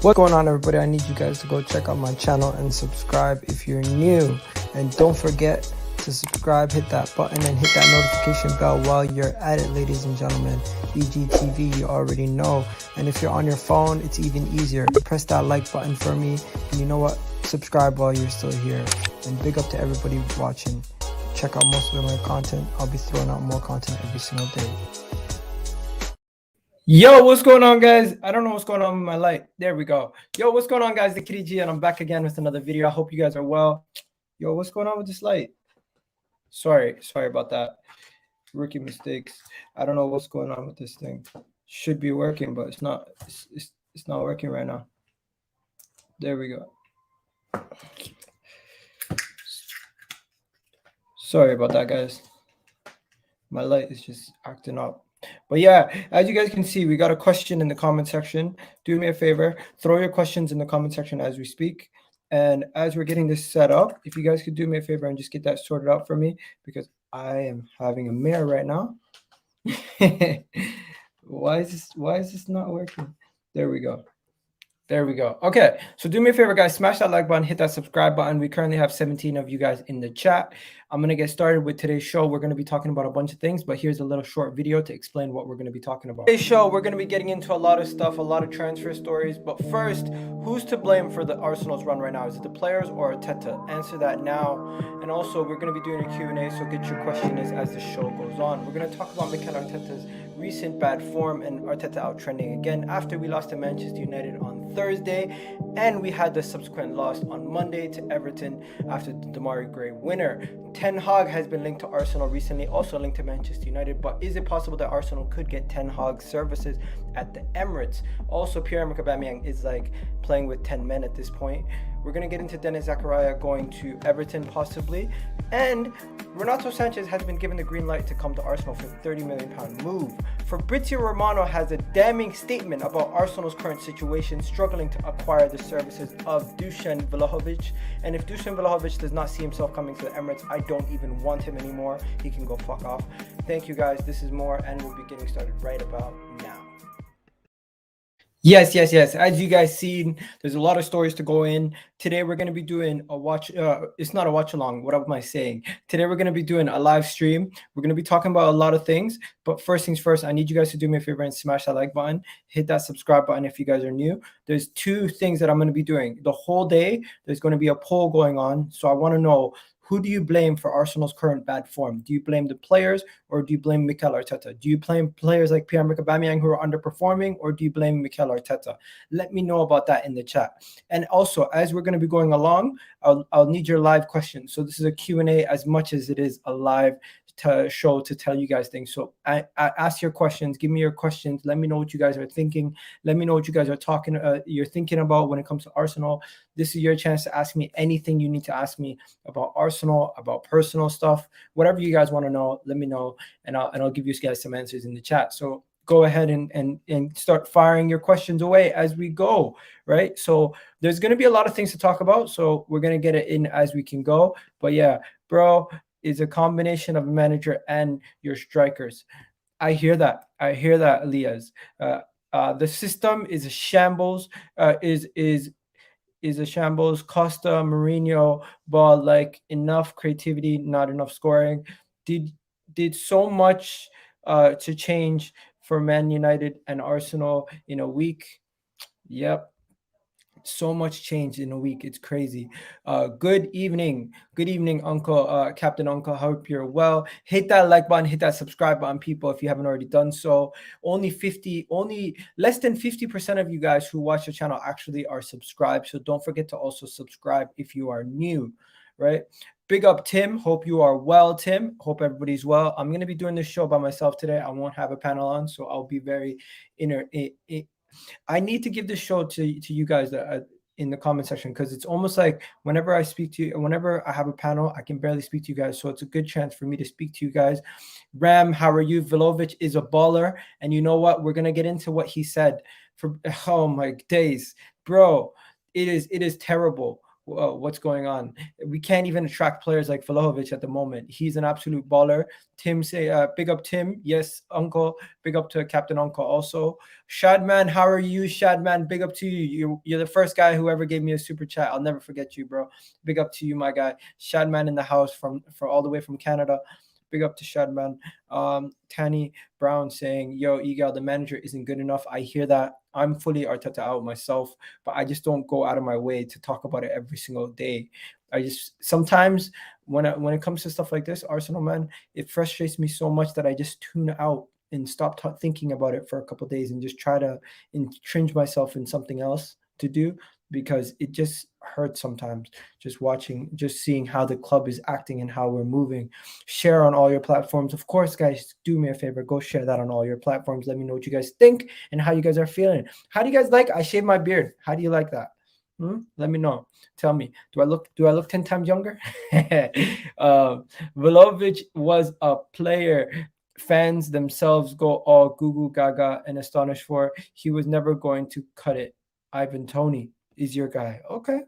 What's going on, everybody? I need you guys to go check out my channel and subscribe if you're new. And don't forget to subscribe, hit that button, and hit that notification bell while you're at it, ladies and gentlemen. EGTV, you already know. And if you're on your phone, it's even easier. Press that like button for me. And you know what? Subscribe while you're still here. And big up to everybody watching. Check out most of my content. I'll be throwing out more content every single day. Yo, what's going on, guys? I don't know what's going on with my light. There we go. Yo, what's going on, guys? The Kitty G, and I'm back again with another video. I hope you guys are well. Yo, what's going on with this light? Sorry about that. Rookie mistakes. I don't know what's going on with this thing. Should be working, but it's not. It's not working right now. There we go. Sorry about that, guys. My light is just acting up. But yeah, as you guys can see, we got a question in the comment section. Do me a favor, throw your questions in the comment section as we speak. And as we're getting this set up, if you guys could do me a favor and just get that sorted out for me, because I am having a mirror right now. Why is this not working? There we go. There we go. Okay, so do me a favor, guys. Smash that like button, hit that subscribe button. We currently have 17 of you guys in the chat. I'm going to get started with today's show. We're going to be talking about a bunch of things, but here's a little short video to explain what we're going to be talking about. Today's show, we're going to be getting into a lot of stuff, a lot of transfer stories. But first, who's to blame for the Arsenal's run right now? Is it the players or Arteta? Answer that now. And also, we're going to be doing a Q&A, so get your question as the show goes on. We're going to talk about Mikel Arteta's recent bad form and Arteta out trending again after we lost to Manchester United on Thursday, and we had the subsequent loss on Monday to Everton after the Demarai Gray winner. Ten Hag has been linked to Arsenal recently, also linked to Manchester United, but is it possible that Arsenal could get Ten Hag's services at the Emirates? Also, Pierre-Emerick Aubameyang is like playing with 10 men at this point. We're going to get into Denis Zakaria going to Everton possibly, and Renato Sanches has been given the green light to come to Arsenal for a £30 million move. Fabrizio Romano has a damning statement about Arsenal's current situation, struggling to acquire the services of Dusan Vlahovic. And if Dusan Vlahovic does not see himself coming to the Emirates, I don't even want him anymore. He can go fuck off. Thank you, guys. This is more, and we'll be getting started right about now. Yes. As you guys seen, there's a lot of stories to go in. Today we're going to be doing a watch. It's not a watch along. What am I saying? Today we're going to be doing a live stream. We're going to be talking about a lot of things. But first things first, I need you guys to do me a favor and smash that like button. Hit that subscribe button if you guys are new. There's two things that I'm going to be doing. The whole day, there's going to be a poll going on. So I want to know, who do you blame for Arsenal's current bad form? Do you blame the players, or do you blame Mikel Arteta? Do you blame players like Pierre-Emerick Aubameyang who are underperforming, or do you blame Mikel Arteta? Let me know about that in the chat. And also, as we're going to be going along, I'll need your live questions. So this is a Q&A as much as it is a live show to tell you guys things. So I ask your questions, give me your questions, let me know what you guys are thinking, let me know what you guys are you're thinking about when it comes to Arsenal. This is your chance to ask me anything you need to ask me about Arsenal, about personal stuff, whatever you guys want to know, let me know, and I'll give you guys some answers in the chat. So go ahead and start firing your questions away as we go, right? So there's going to be a lot of things to talk about, so we're going to get it in as we can go. But yeah, bro, is a combination of a manager and your strikers. I hear that, Elias. The system is a shambles. Is a shambles. Costa, Mourinho, but like enough creativity, not enough scoring. Did so much to change for Man United and Arsenal in a week. Yep. So much change in a week. It's crazy. Good evening, Uncle, Captain Uncle. Hope you're well. Hit that like button, hit that subscribe button, people, if you haven't already done so. Only less than 50% of you guys who watch the channel actually are subscribed. So don't forget to also subscribe if you are new, right? Big up Tim. Hope you are well, Tim. Hope everybody's well. I'm going to be doing this show by myself today. I won't have a panel on, so I'll be very I need to give this show to you guys in the comment section, because it's almost like whenever I speak to you, whenever I have a panel, I can barely speak to you guys. So it's a good chance for me to speak to you guys. Ram, how are you? Vlahovic is a baller. And you know what? We're going to get into what he said. Oh my days, bro. It is terrible what's going on. We can't even attract players like Vlahovic at the moment. He's an absolute baller. Tim say big up Tim. Yes, uncle. Big up to Captain Uncle also. Shadman, how are you? Shadman, big up to you. You're the first guy who ever gave me a super chat. I'll never forget you, bro. Big up to you, my guy. Shadman in the house from all the way from Canada. Big up to Shadman. Tanny Brown saying, yo, Egal, the manager isn't good enough. I hear that. I'm fully Arteta out myself, but I just don't go out of my way to talk about it every single day. I just sometimes when it comes to stuff like this, Arsenal man, it frustrates me so much that I just tune out and stop thinking about it for a couple days and just try to entrench myself in something else to do, because it just hurts sometimes just seeing how the club is acting and how we're moving. Share on all your platforms, of course, guys. Do me a favor, go share that on all your platforms. Let me know what you guys think and how you guys are feeling. How do you guys like I shave my beard? How do you like that? Let me know. Tell me, do I look 10 times younger? Vlahovic was a player fans themselves go all goo goo gaga and astonished for. He was never going to cut it. Ivan Tony is your guy. Okay.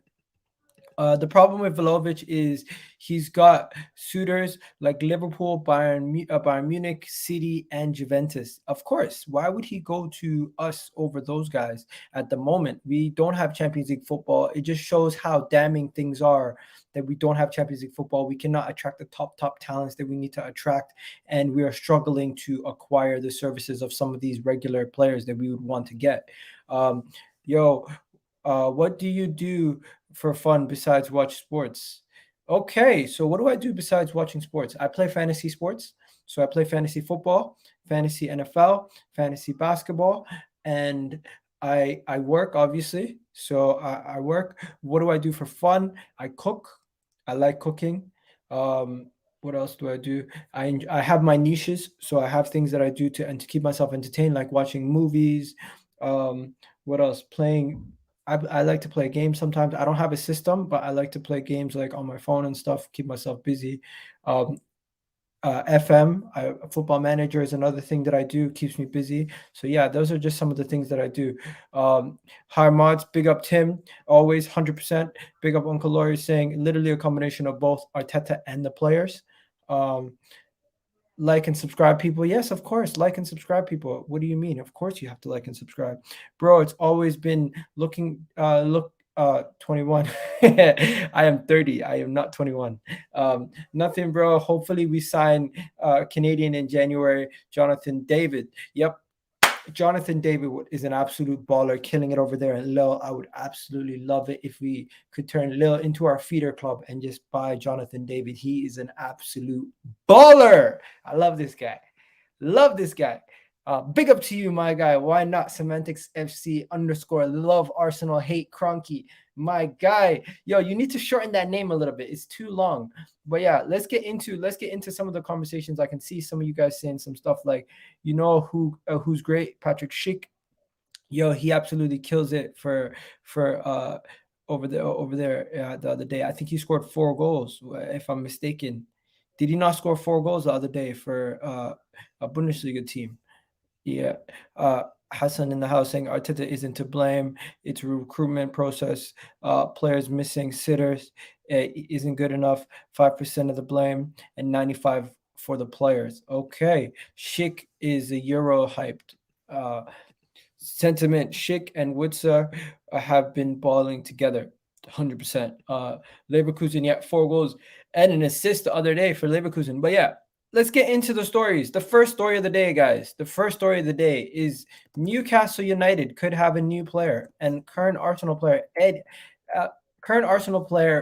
The problem with Vlahovic is he's got suitors like Liverpool, Bayern Munich, City, and Juventus. Of course, why would he go to us over those guys at the moment? We don't have Champions League football. It just shows how damning things are that we don't have Champions League football. We cannot attract the top talents that we need to attract, and we are struggling to acquire the services of some of these regular players that we would want to get. Um, yo, what do you do for fun besides watch sports? Okay, so what do I do besides watching sports? I play fantasy sports. So I play fantasy football, fantasy NFL, fantasy basketball, and I work obviously. So I work. What do I do for fun? I cook. I like cooking. Um, what else do I do? I have my niches, so I have things that I do to keep myself entertained, like watching movies. What else? Playing I like to play games sometimes. I don't have a system, but I like to play games like on my phone and stuff, keep myself busy. Um, Football Manager is another thing that I do, keeps me busy. So yeah, those are just some of the things that I do. Higher mods, big up Tim, always 100%. Big up Uncle Laurie saying literally a combination of both Arteta and the players. Um, like and subscribe, people. Yes, of course, like and subscribe, people. What do you mean? Of course you have to like and subscribe, bro. It's always been 21. I am 30. I am not 21. Nothing, bro. Hopefully we sign Canadian in January, Jonathan David. Yep, Jonathan David is an absolute baller, killing it over there. And Lil, I would absolutely love it if we could turn Lil into our feeder club and just buy Jonathan David. He is an absolute baller. I love this guy. Love this guy. Big up to you, my guy. Why not Semantics FC _ love Arsenal, hate Cronky. My guy. Yo, you need to shorten that name a little bit. It's too long. But yeah, let's get into some of the conversations. I can see some of you guys saying some stuff like, who's great? Patrick Schick. Yo, he absolutely kills it for over there the other day. I think he scored 4 goals, if I'm mistaken. Did he not score 4 goals the other day for a Bundesliga team? Yeah. Hassan in the house saying Arteta isn't to blame. It's a recruitment process. Players missing sitters isn't good enough. 5% of the blame and 95 for the players. Okay. Schick is a Euro hyped. Sentiment, Schick and Witzer have been balling together. 100%. Leverkusen, yeah, 4 goals and an assist the other day for Leverkusen. But yeah, let's get into the stories. The first story of the day, guys. The first story of the day is Newcastle United could have a new player, and current Arsenal player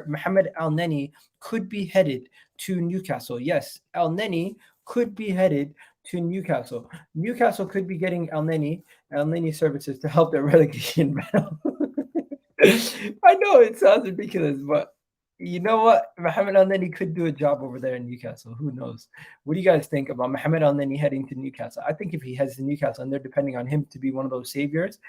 Mohamad Elneny could be headed to Newcastle. Yes, Elneny could be headed to Newcastle. Newcastle could be getting Elneny services to help their relegation battle. I know it sounds ridiculous, but you know what? Mohamad Elneny could do a job over there in Newcastle. Who knows? What do you guys think about Mohamad Elneny heading to Newcastle? I think if he heads to Newcastle and they're depending on him to be one of those saviors,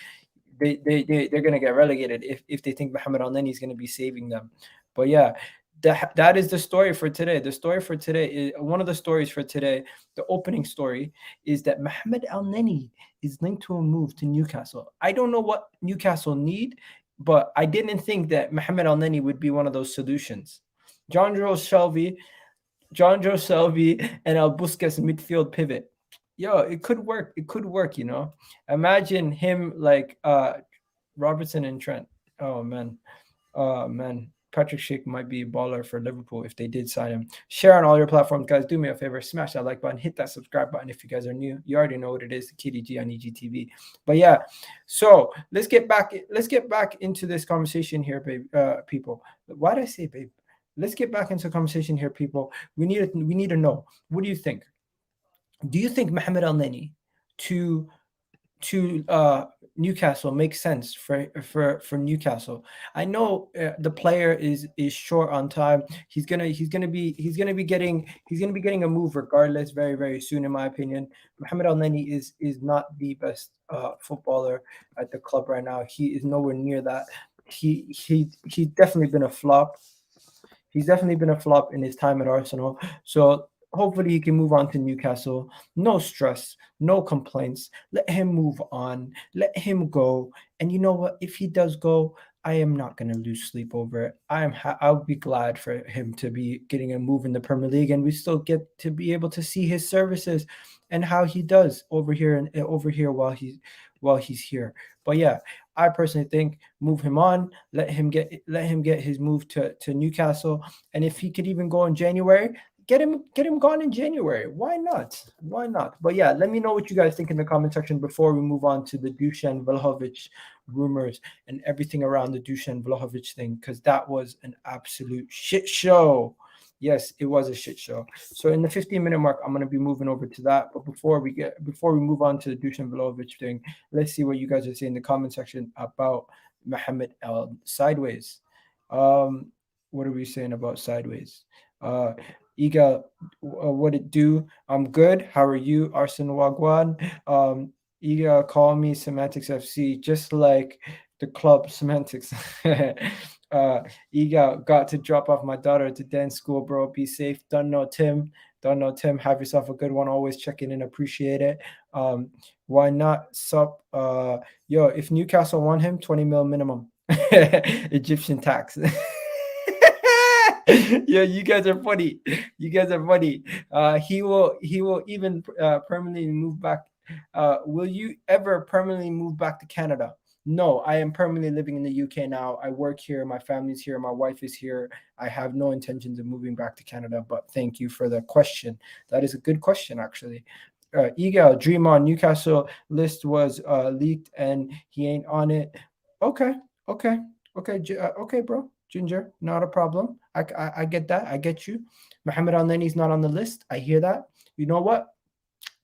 they're going to get relegated if they think Mohamad Elneny is going to be saving them. But yeah, that is the story for today. The story for today is one of the stories for today. The opening story is that Mohamad Elneny is linked to a move to Newcastle. I don't know what Newcastle need, but I didn't think that Mohamad Elneny would be one of those solutions. John Joe Shelby, and El Busquets midfield pivot. Yo, it could work. It could work, you know. Imagine him like Robertson and Trent. Oh man. Oh man. Patrick Schick might be a baller for Liverpool if they did sign him. Share on all your platforms, guys. Do me a favor, smash that like button, hit that subscribe button if you guys are new. You already know what it is, KDG on EGTV. But yeah, so let's get back into this conversation here, babe. People. Why did I say babe? Let's get back into the conversation here, people. We need to know. What do you think? Do you think Mohamad Elneny to Newcastle makes sense for Newcastle? I know the player is short on time. He's gonna be getting a move regardless very soon, in my opinion. Mohamad Elneny is not the best footballer at the club right now. He is nowhere near that. He's definitely been a flop. He's definitely been a flop in his time at Arsenal. So hopefully he can move on to Newcastle. No stress, no complaints. Let him move on. Let him go. And you know what? If he does go, I am not going to lose sleep over it. I'll be glad for him to be getting a move in the Premier League, and we still get to be able to see his services and how he does over here while he's here. But yeah, I personally think move him on, let him get his move to Newcastle, and if he could even go in January, get him gone in January. Why not? Why not? But yeah, let me know what you guys think in the comment section before we move on to the Dusan Vlahovic rumors and everything around the Dusan Vlahovic thing, because that was an absolute shit show. Yes, it was a shit show. So in the 15-minute mark, I'm gonna be moving over to that. But before we move on to the Dusan Vlahovic thing, let's see what you guys are saying in the comment section about Mohamad El Sideways. What are we saying about Sideways? Iga, what it do? I'm good. How are you, Arsenal Wagwan? Iga, call me Semantics FC, just like the club Semantics. Iga, got to drop off my daughter to dance school, bro. Be safe. Don't know Tim. Have yourself a good one. Always checking in. Appreciate it. Why not? Sup? Yo, if Newcastle want him, 20 mil minimum. Egyptian tax. Yeah, you guys are funny. He will even permanently move back. Will you ever permanently move back to Canada? No, I am permanently living in the UK now. I work here. My family's here. My wife is here. I have no intentions of moving back to Canada, but thank you for the question. That is a good question, actually. Egal, Dream on Newcastle list was leaked and he ain't on it. Okay, bro. Ginger, not a problem. I get that. I get you. Mohamad Elneny's not on the list. I hear that. You know what?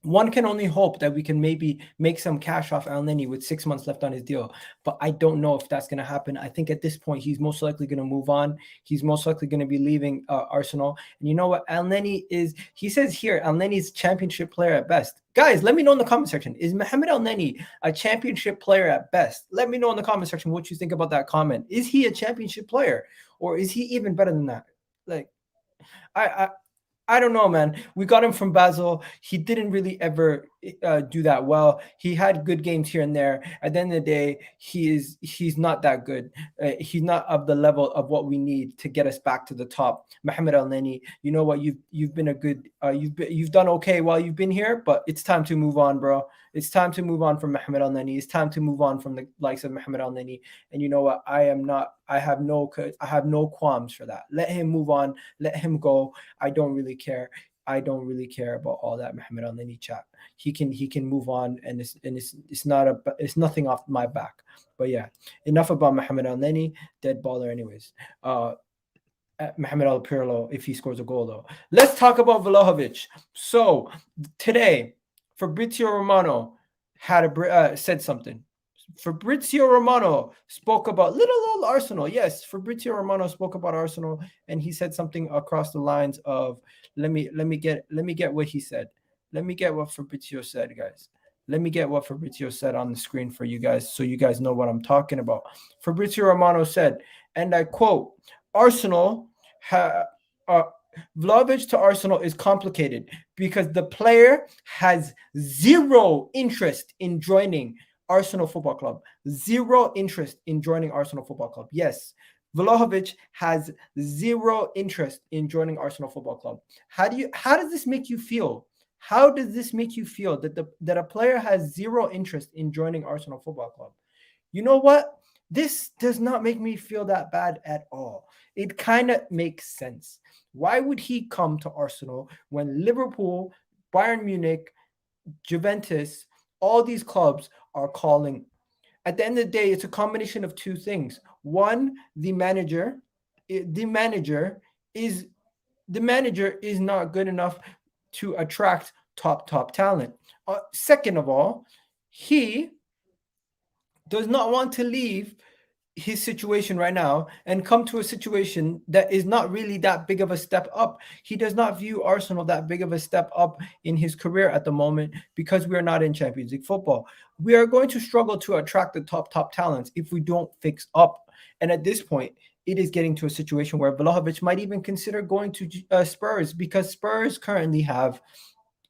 One can only hope that we can maybe make some cash off Elneny with 6 months left on his deal, but I don't know if that's going to happen. I think at this point he's most likely going to move on. He's most likely going to be leaving Arsenal. And you know what? Elneny is. He says here, Elneny's championship player at best. Guys, let me know in the comment section. Is Mohamad Elneny a championship player at best? Let me know in the comment section what you think about that comment. Is he a championship player, or is he even better than that? Like, I don't know, man. We got him from Basel. He didn't really ever do that well. He had good games here and there. At the end of the day, he's not that good. He's not of the level of what we need to get us back to the top. Mohamad Elneny, you know what? You've been a good. You've done okay while you've been here, but it's time to move on, bro. It's time to move on from Mohamad Elneny. It's time to move on from the likes of Mohamad Elneny. And you know what? I have no qualms for that. Let him move on. Let him go. I don't really care. I don't really care about all that Mohamad Elneny chat. He can move on, and it's nothing off my back. But yeah, enough about Mohamad Elneny, dead baller anyways. Mohamed El Pirlo, if he scores a goal though. Let's talk about Vlahovic. So today, Fabrizio Romano said something. Fabrizio Romano spoke about little old Arsenal. Yes, Fabrizio Romano spoke about Arsenal, and he said something across the lines of, let me get what he said. Let me get what Fabrizio said, guys. Let me get what Fabrizio said on the screen for you guys, so you guys know what I'm talking about. Fabrizio Romano said, and I quote, Arsenal, Vlahovic to Arsenal is complicated because the player has zero interest in joining Arsenal Football Club. Zero interest in joining Arsenal Football Club. Yes, Vlahovic has zero interest in joining Arsenal Football Club. How does this make you feel? How does this make you feel that a player has zero interest in joining Arsenal Football Club? You know what? This does not make me feel that bad at all. It kind of makes sense. Why would he come to Arsenal when Liverpool, Bayern Munich, Juventus, all these clubs are calling? At the end of the day, it's a combination of two things. One, the manager is the manager is not good enough to attract top talent. Second of all, he does not want to leave his situation right now and come to a situation that is not really that big of a step up. He does not view Arsenal that big of a step up in his career at the moment because we are not in Champions League football. We are going to struggle to attract the top talents if we don't fix up. And at this point, it is getting to a situation where Vlahovic might even consider going to Spurs, because Spurs currently have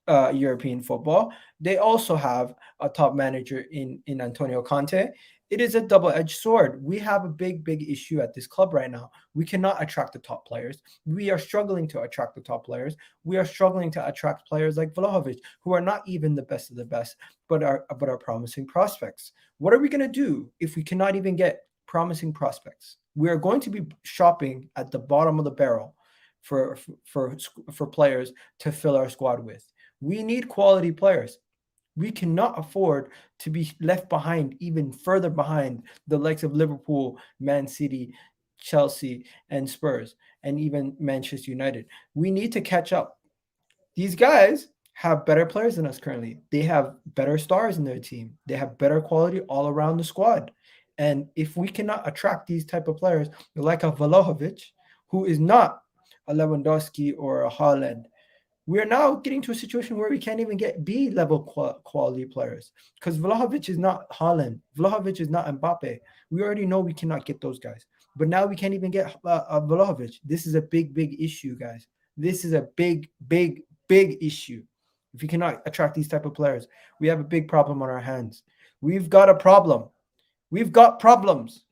European football. They also have a top manager in Antonio Conte. It is a double-edged sword. We have a big issue at this club right now. We cannot attract the top players. We are struggling to attract the top players. We are struggling to attract players like Vlahovic, who are not even the best of the best, but are promising prospects. What are we going to do if we cannot even get promising prospects? We are going to be shopping at the bottom of the barrel for players to fill our squad with. We need quality players. We cannot afford to be left behind, even further behind the likes of Liverpool, Man City, Chelsea, and Spurs, and even Manchester United. We need to catch up. These guys have better players than us currently. They have better stars in their team. They have better quality all around the squad. And if we cannot attract these type of players, like a Vlahovic, who is not a Lewandowski or a Haaland, we are now getting to a situation where we can't even get B-level quality players, because Vlahovic is not Haaland. Vlahovic is not Mbappe. We already know we cannot get those guys. But now we can't even get Vlahovic. This is a big issue, guys. This is a big issue. If we cannot attract these type of players, we have a big problem on our hands. We've got a problem. We've got problems.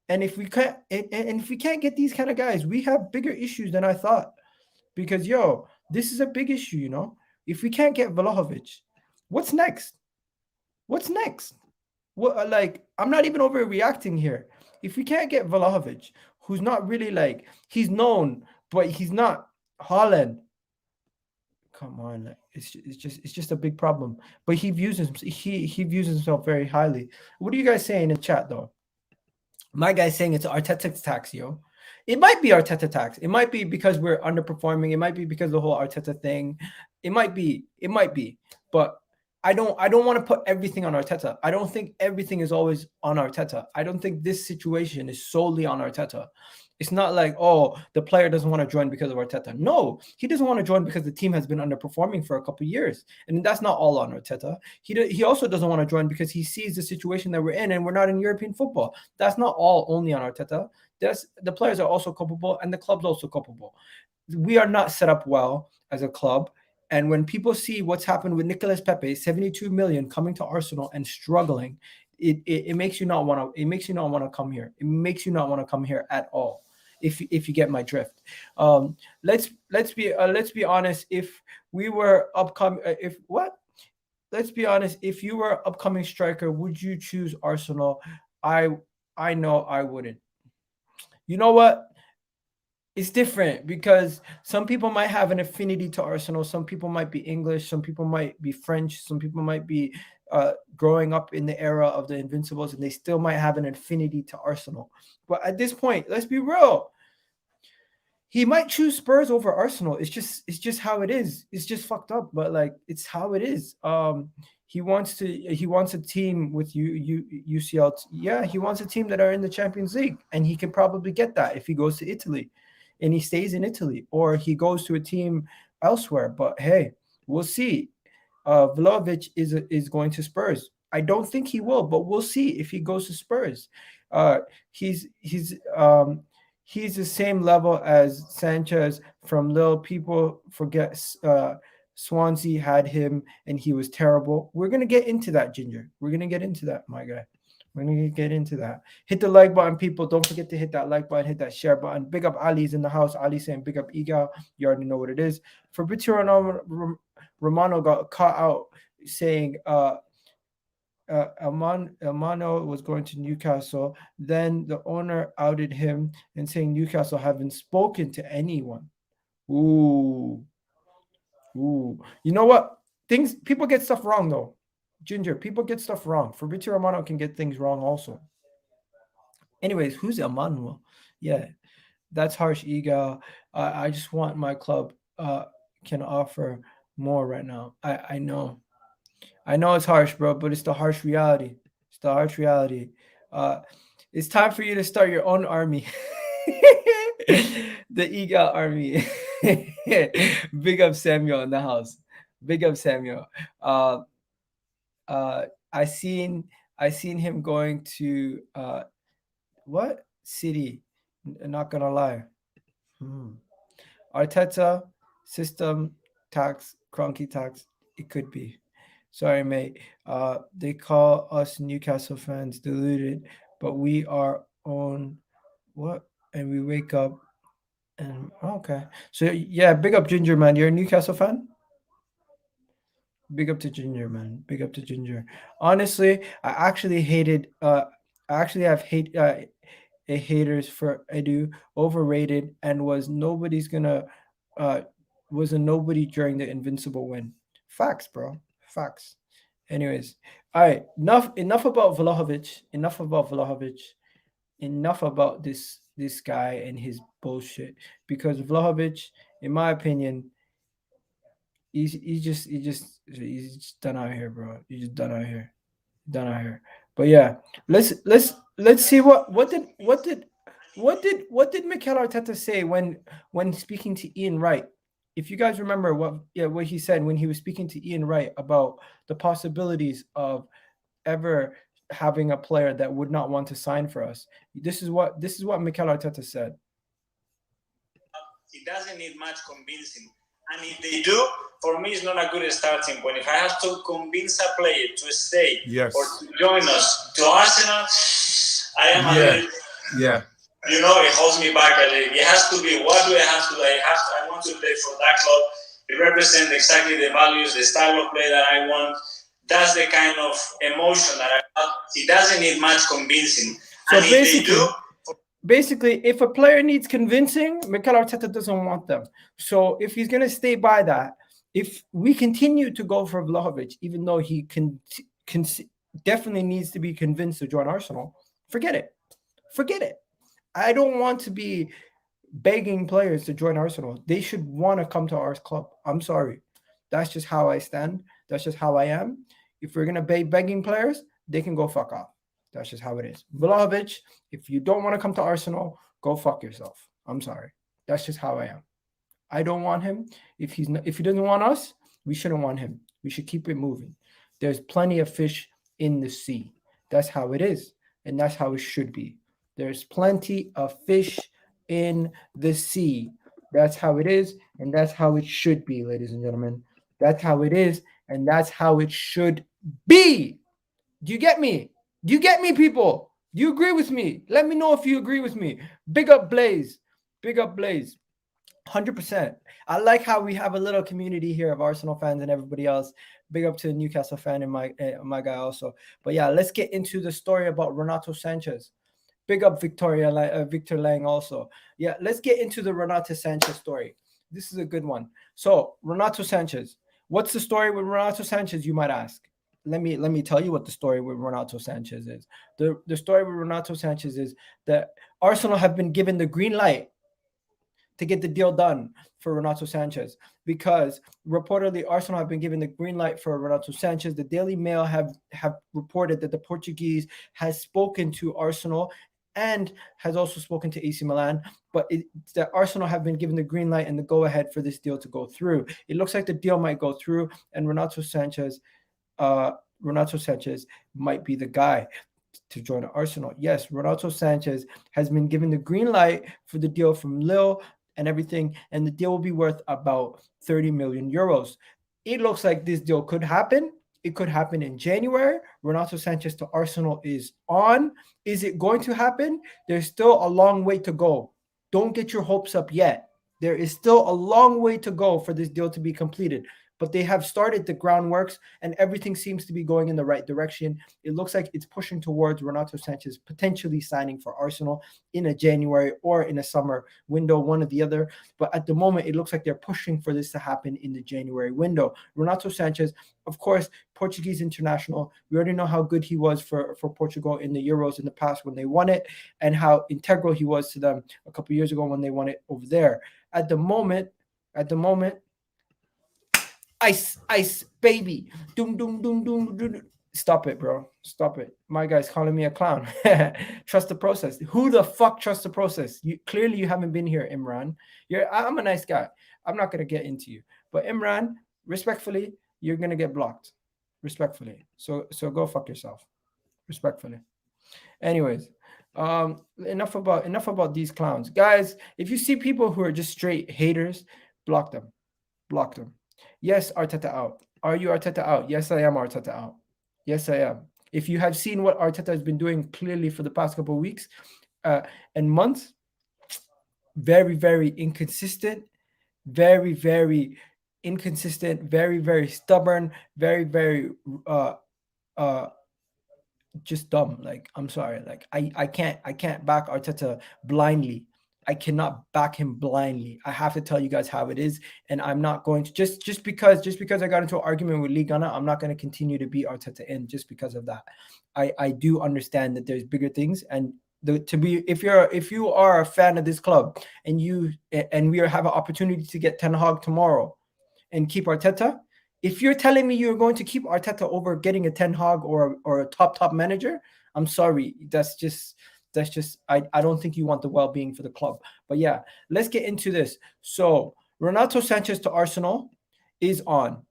And if we can't get these kind of guys, we have bigger issues than I thought. Because, this is a big issue, If we can't get Vlahovic, what's next? What's next? I'm not even overreacting here. If we can't get Vlahovic, who's not really he's known, but he's not Haaland. Come on, it's just a big problem. But he views himself very highly. What are you guys saying in the chat though? My guy's saying it's Arteta tax, yo. It might be Arteta tax. It might be because we're underperforming. It might be because of the whole Arteta thing. It might be. But I don't want to put everything on Arteta. I don't think everything is always on Arteta. I don't think this situation is solely on Arteta. It's not like, the player doesn't want to join because of Arteta. No, he doesn't want to join because the team has been underperforming for a couple of years. And that's not all on Arteta. He also doesn't want to join because he sees the situation that we're in and we're not in European football. That's not all only on Arteta. The players are also culpable and the club's also culpable. We are not set up well as a club. And when people see what's happened with Nicolas Pepe, 72 million coming to Arsenal and struggling, it makes you not want to. It makes you not want to come here. It makes you not want to come here at all. If you get my drift, let's be honest. If we were upcoming, let's be honest. If you were upcoming striker, would you choose Arsenal? I know I wouldn't. You know what? It's different because some people might have an affinity to Arsenal. Some people might be English. Some people might be French. Some people might be growing up in the era of the Invincibles, and they still might have an affinity to Arsenal. But at this point, let's be real. He might choose Spurs over Arsenal. It's just how it is. It's just fucked up, but it's how it is. He wants a team with UCL. Yeah, he wants a team that are in the Champions League, and he can probably get that if he goes to Italy and he stays in Italy, or he goes to a team elsewhere. But hey, we'll see. Vlahovic is going to Spurs. I don't think he will, but we'll see if he goes to Spurs. He's the same level as Sanchez from Lille. People forget Swansea had him and he was terrible. We're going to get into that, Ginger. We're going to get into that, my guy. We're going to get into that. Hit the like button, people. Don't forget to hit that like button, hit that share button. Big up Ali's in the house. Ali saying big up Egal. You already know what it is. Fabrizio Romano got caught out saying Elmano was going to Newcastle. Then the owner outed him and saying Newcastle haven't spoken to anyone. Ooh. You know what? People get stuff wrong though. Ginger, people get stuff wrong. Fabrizio Romano can get things wrong also. Anyways, who's Emmanuel? Yeah, that's harsh, Egal. I just want my club can offer more right now. I know. I know it's harsh, bro, but it's the harsh reality. It's the harsh reality. It's time for you to start your own army. The Egal army. Big up Samuel in the house. Big up Samuel. I seen him going to what city? Not gonna lie. Arteta system tax, cronky tax. It could be. Sorry, mate. They call us Newcastle fans deluded, but we are on what? And we wake up and okay. So yeah, big up Ginger, man. You're a Newcastle fan? Big up to Ginger, man. Big up to Ginger. Honestly, I actually have a haters for Edu, overrated, and was a nobody during the invincible win. Facts, bro. Facts. Anyways, all right. Enough about Vlahovic. Enough about this guy and his bullshit. Because Vlahovic, in my opinion, he's just done out here, bro. He's just done out here. But yeah, let's see what did Mikel Arteta say when speaking to Ian Wright. If you guys remember what he said when he was speaking to Ian Wright about the possibilities of ever having a player that would not want to sign for us. This is what Mikel Arteta said. It doesn't need much convincing. And if they do, for me, it's not a good starting point. If I have to convince a player to stay or to join us to Arsenal, I am a little... Yeah. You know, it holds me back a little. It has to be, what do I have to do? I want to play for that club. It represents exactly the values, the style of play that I want. That's the kind of emotion that I want. It doesn't need much convincing. So and if they do... Basically, if a player needs convincing, Mikel Arteta doesn't want them. So if he's going to stay by that, if we continue to go for Vlahovic, even though he definitely needs to be convinced to join Arsenal, forget it. I don't want to be begging players to join Arsenal. They should want to come to our club. I'm sorry. That's just how I stand. That's just how I am. If we're going to be begging players, they can go fuck off. That's just how it is. Vlahovic, if you don't want to come to Arsenal, go fuck yourself. I'm sorry. That's just how I am. I don't want him. If he doesn't want us, we shouldn't want him. We should keep it moving. There's plenty of fish in the sea. That's how it is. And that's how it should be. There's plenty of fish in the sea. That's how it is. And that's how it should be, ladies and gentlemen. That's how it is. And that's how it should be. Do you get me? Do you get me, people? Do you agree with me? Let me know if you agree with me. Big up Blaze. 100%. I like how we have a little community here of Arsenal fans and everybody else. Big up to the Newcastle fan and my guy also. But yeah, let's get into the story about Renato Sanchez. Big up Victor Lang also. Yeah, let's get into the Renato Sanchez story. This is a good one. So, Renato Sanchez. What's the story with Renato Sanchez, you might ask? Let me tell you what the story with Renato Sanchez is. The story with Renato Sanchez is that Arsenal have been given the green light to get the deal done for Renato Sanchez, because reportedly Arsenal have been given the green light for Renato Sanchez. The Daily Mail have reported that the Portuguese has spoken to Arsenal and has also spoken to AC Milan, but that Arsenal have been given the green light and the go-ahead for this deal to go through. It looks like the deal might go through, and Renato Sanchez might be the guy to join Arsenal. Yes, Renato Sanchez has been given the green light for the deal from Lille and everything, and the deal will be worth about 30 million euros. it looks like this deal could happen. It could happen in January. Renato Sanchez to Arsenal is on. Is it going to happen? There's still a long way to go. Don't get your hopes up yet. There is still a long way to go for this deal to be completed. But they have started the groundworks and everything seems to be going in the right direction. It looks like it's pushing towards Renato Sanchez potentially signing for Arsenal in a January or in a summer window, one or the other. But at the moment, it looks like they're pushing for this to happen in the January window. Renato Sanchez, of course, Portuguese international. We already know how good he was for Portugal in the Euros in the past when they won it, and how integral he was to them a couple years ago when they won it over there. At the moment, ice, baby. Doom, doom, doom, doom, doom. Stop it, bro. Stop it. My guy's calling me a clown. Trust the process. Who the fuck trusts the process? Clearly you haven't been here, Imran. I'm a nice guy. I'm not gonna get into you. But Imran, respectfully, you're gonna get blocked. Respectfully. So go fuck yourself. Respectfully. Anyways, enough about these clowns. Guys, if you see people who are just straight haters, block them. Block them. Yes, Arteta out. Are you Arteta out? Yes, I am Arteta out. Yes, I am. If you have seen what Arteta has been doing clearly for the past couple of weeks and months, very, very inconsistent, very, very inconsistent, very, very stubborn, very, very just dumb. Like, I'm sorry. Like, I can't back Arteta blindly. I cannot back him blindly. I have to tell you guys how it is, and I'm not going to just because I got into an argument with Lee Gunnar, I'm not going to continue to beat Arteta in just because of that. I do understand that there's bigger things, and if you are a fan of this club and we have an opportunity to get Ten Hag tomorrow and keep Arteta. If you're telling me you're going to keep Arteta over getting a Ten Hag or a top manager, I'm sorry. That's just I don't think you want the well-being for the club. But yeah, let's get into this. So Renato Sanchez to Arsenal is on,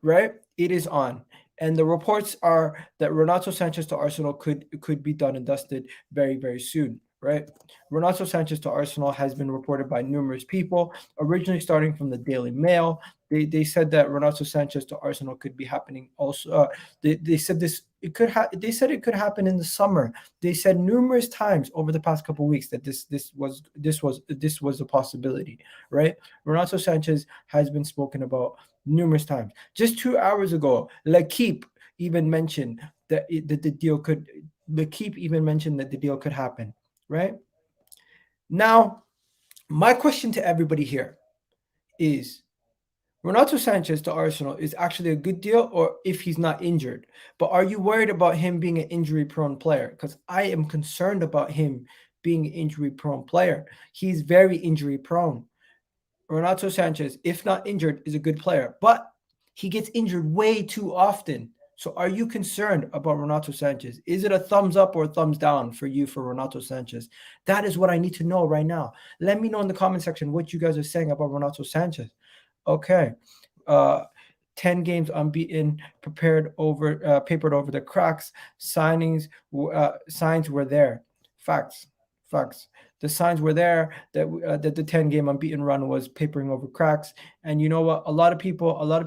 right? It is on. And the reports are that Renato Sanchez to Arsenal could be done and dusted very, very soon, right? Renato Sanchez to Arsenal has been reported by numerous people, originally starting from the Daily Mail. They said that Renato Sanchez to Arsenal could be happening also. They said this it could they said it could happen in the summer. They said numerous times over the past couple of weeks that this was a possibility, right? Renato Sanchez has been spoken about numerous times. Just 2 hours ago, L'Equipe even mentioned that the deal could. L'Equipe even mentioned that the deal could happen, right? Now, my question to everybody here is, Renato Sanchez to Arsenal is actually a good deal, or if he's not injured. But are you worried about him being an injury-prone player? Because I am concerned about him being an injury-prone player. He's very injury-prone. Renato Sanchez, if not injured, is a good player, but he gets injured way too often. So are you concerned about Renato Sanchez? Is it a thumbs up or a thumbs down for you for Renato Sanchez? That is what I need to know right now. Let me know in the comment section what you guys are saying about Renato Sanchez. Okay. 10 games unbeaten, papered over the cracks. Signs were there. Facts. The signs were there that the 10-game unbeaten run was papering over cracks. And you know what? A lot of people allowed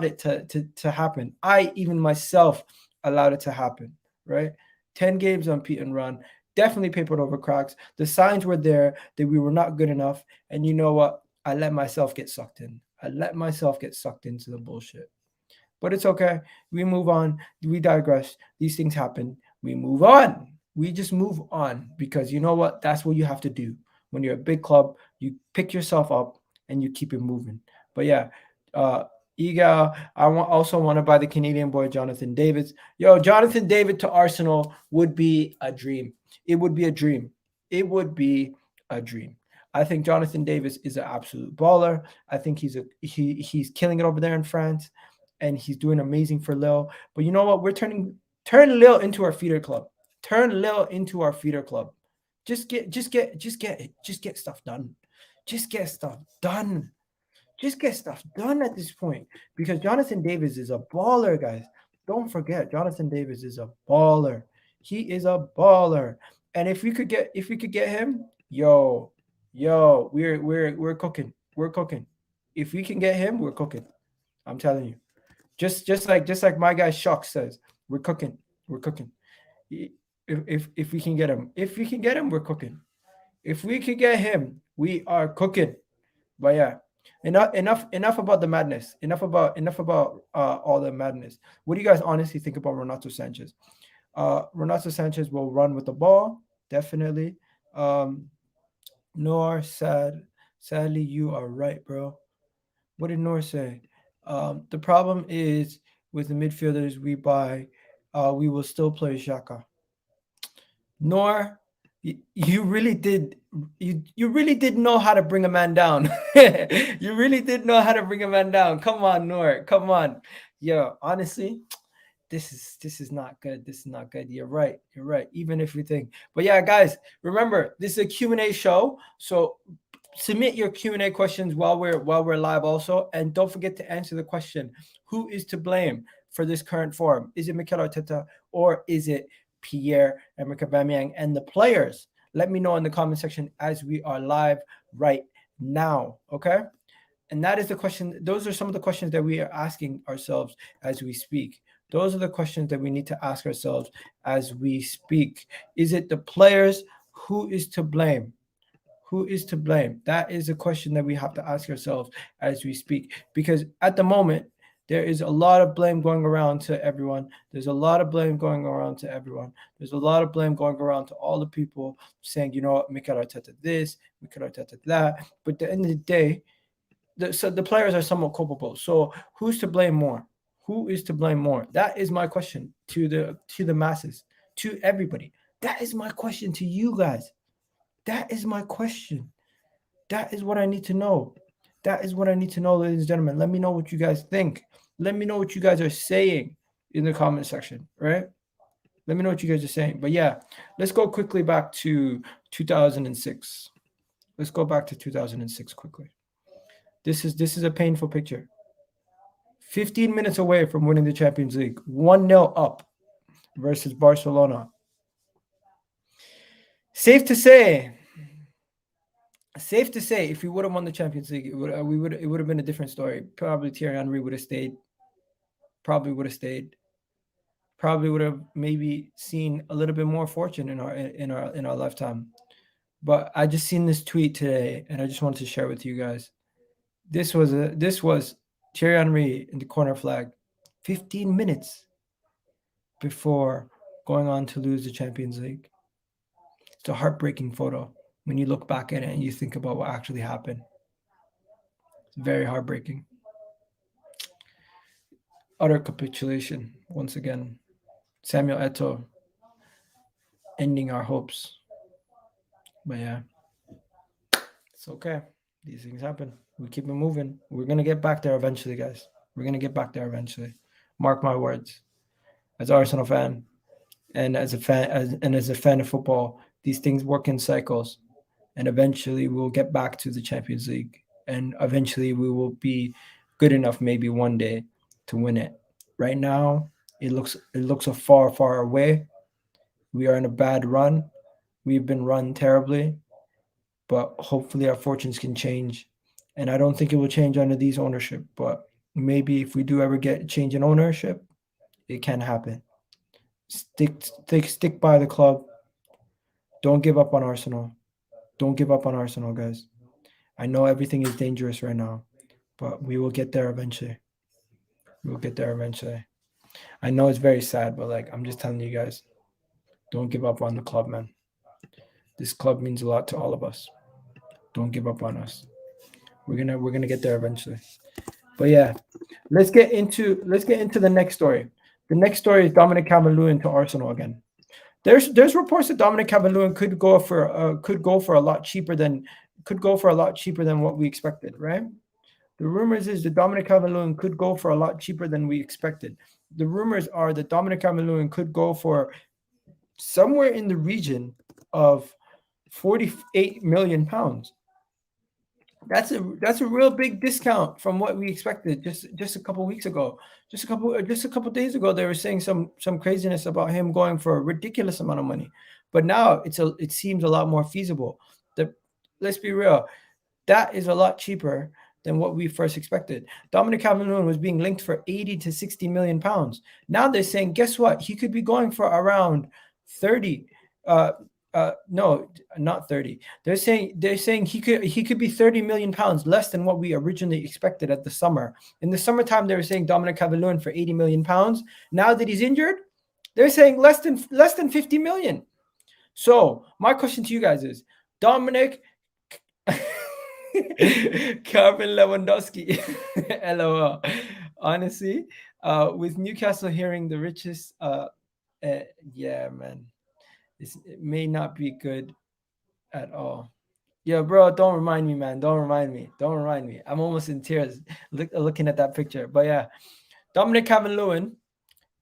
it to happen. I even myself allowed it to happen, right? 10 games unbeaten run, definitely papered over cracks. The signs were there that we were not good enough. And you know what? I let myself get sucked in. I let myself get sucked into the bullshit. But it's okay. We move on. We digress. These things happen. We move on. We just move on, because you know what? That's what you have to do. When you're a big club, you pick yourself up and you keep it moving. But yeah, Egal, also want to buy the Canadian boy Jonathan David. Yo, Jonathan David to Arsenal would be a dream. It would be a dream. It would be a dream. I think Jonathan Davis is an absolute baller. I think he's killing it over there in France, and he's doing amazing for Lille. But you know what? We're turn Lille into our feeder club. Turn Lille into our feeder club. Just get stuff done. Just get stuff done. Just get stuff done at this point, because Jonathan Davis is a baller, guys. Don't forget, Jonathan Davis is a baller. He is a baller. And if we could get him, yo, we're cooking. We're cooking. If we can get him, we're cooking. I'm telling you. Just like my guy Shock says, we're cooking. We're cooking. If we can get him, we're cooking. If we can get him, we are cooking. But yeah, enough about the madness. Enough about all the madness. What do you guys honestly think about Renato Sanchez? Renato Sanchez will run with the ball, definitely. Um, Nor sadly, you are right, bro. What did Nor say? The problem is with the midfielders we buy, we will still play Xhaka. Nor you really did you really did know how to bring a man down. You really did know how to bring a man down. Come on, Nor. Come on. Yo, honestly, this is not good. This is not good. You're right. You're right. Even if we think. But yeah, guys, remember, this is a Q&A show. So submit your Q&A questions while we're live also, and don't forget to answer the question: who is to blame for this current form? Is it Mikel Arteta or is it Pierre-Emerick Aubameyang and the players? Let me know in the comment section as we are live right now. Okay. And that is the question. Those are some of the questions that we are asking ourselves as we speak. Those are the questions that we need to ask ourselves as we speak. Is it the players? Who is to blame? Who is to blame? That is a question that we have to ask ourselves as we speak. Because at the moment, there is a lot of blame going around to everyone. There's a lot of blame going around to everyone. There's a lot of blame going around to all the people saying, you know what, Mikel Arteta this, Mikel Arteta that. But at the end of the day, so the players are somewhat culpable. So who's to blame more? Who is to blame more? That is my question to the masses, to everybody. That is my question to you guys. That is my question. That is what I need to know. That is what I need to know, ladies and gentlemen. Let me know what you guys think. Let me know what you guys are saying in the comment section, right? Let me know what you guys are saying. But yeah, let's go quickly back to 2006. Let's go back to 2006 quickly. This is a painful picture. 15 minutes away from winning the Champions League, 1-0 up versus Barcelona. Safe to say, if we would have won the Champions League, it would have been a different story. Probably Thierry Henry would have stayed. Probably would have maybe seen a little bit more fortune in our lifetime. But I just seen this tweet today, and I just wanted to share with you guys. This was Thierry Henry in the corner flag, 15 minutes before going on to lose the Champions League. It's a heartbreaking photo when you look back at it and you think about what actually happened. It's very heartbreaking. Utter capitulation once again. Samuel Eto'o ending our hopes. But yeah, it's okay. These things happen. We keep it moving. We're going to get back there eventually, guys. We're going to get back there eventually. Mark my words. As an Arsenal fan and as a fan of football, these things work in cycles. And eventually we'll get back to the Champions League. And eventually we will be good enough maybe one day to win it. Right now, it looks a far, far away. We are in a bad run. We've been run terribly. But hopefully our fortunes can change. And I don't think it will change under these ownership. But maybe if we do ever get a change in ownership, it can happen. Stick by the club. Don't give up on Arsenal. Don't give up on Arsenal, guys. I know everything is dangerous right now, but we will get there eventually. We'll get there eventually. I know it's very sad, but I'm just telling you guys, don't give up on the club, man. This club means a lot to all of us. Don't give up on us. We're gonna get there eventually. But yeah, let's get into the next story. The next story is Dominic Calvert-Lewin to Arsenal again. There's reports that Dominic Calvert-Lewin could go for a lot cheaper than what we expected, right? The rumors is that Dominic Calvert-Lewin could go for a lot cheaper than we expected. The rumors are that Dominic Calvert-Lewin could go for somewhere in the region of 48 million pounds. That's a real big discount from what we expected just a couple weeks ago. Just a couple days ago, they were saying some craziness about him going for a ridiculous amount of money. But now it seems a lot more feasible. Let's be real, that is a lot cheaper than what we first expected. Dominic Calvert-Lewin was being linked for 80 to 60 million pounds. Now they're saying, guess what? He could be going for around 30. No, not 30. They're saying he could be 30 million pounds less than what we originally expected at the summer. In the summertime, they were saying Dominic Calvert-Lewin for 80 million pounds. Now that he's injured, they're saying less than 50 million. So my question to you guys is, Dominic Carmen Lewandowski, LOL. Honestly, with Newcastle hearing the richest, yeah, man, it may not be good at all. Yeah, bro, don't remind me, man. Don't remind me. I'm almost in tears looking at that picture. But yeah, Dominic Calvert-Lewin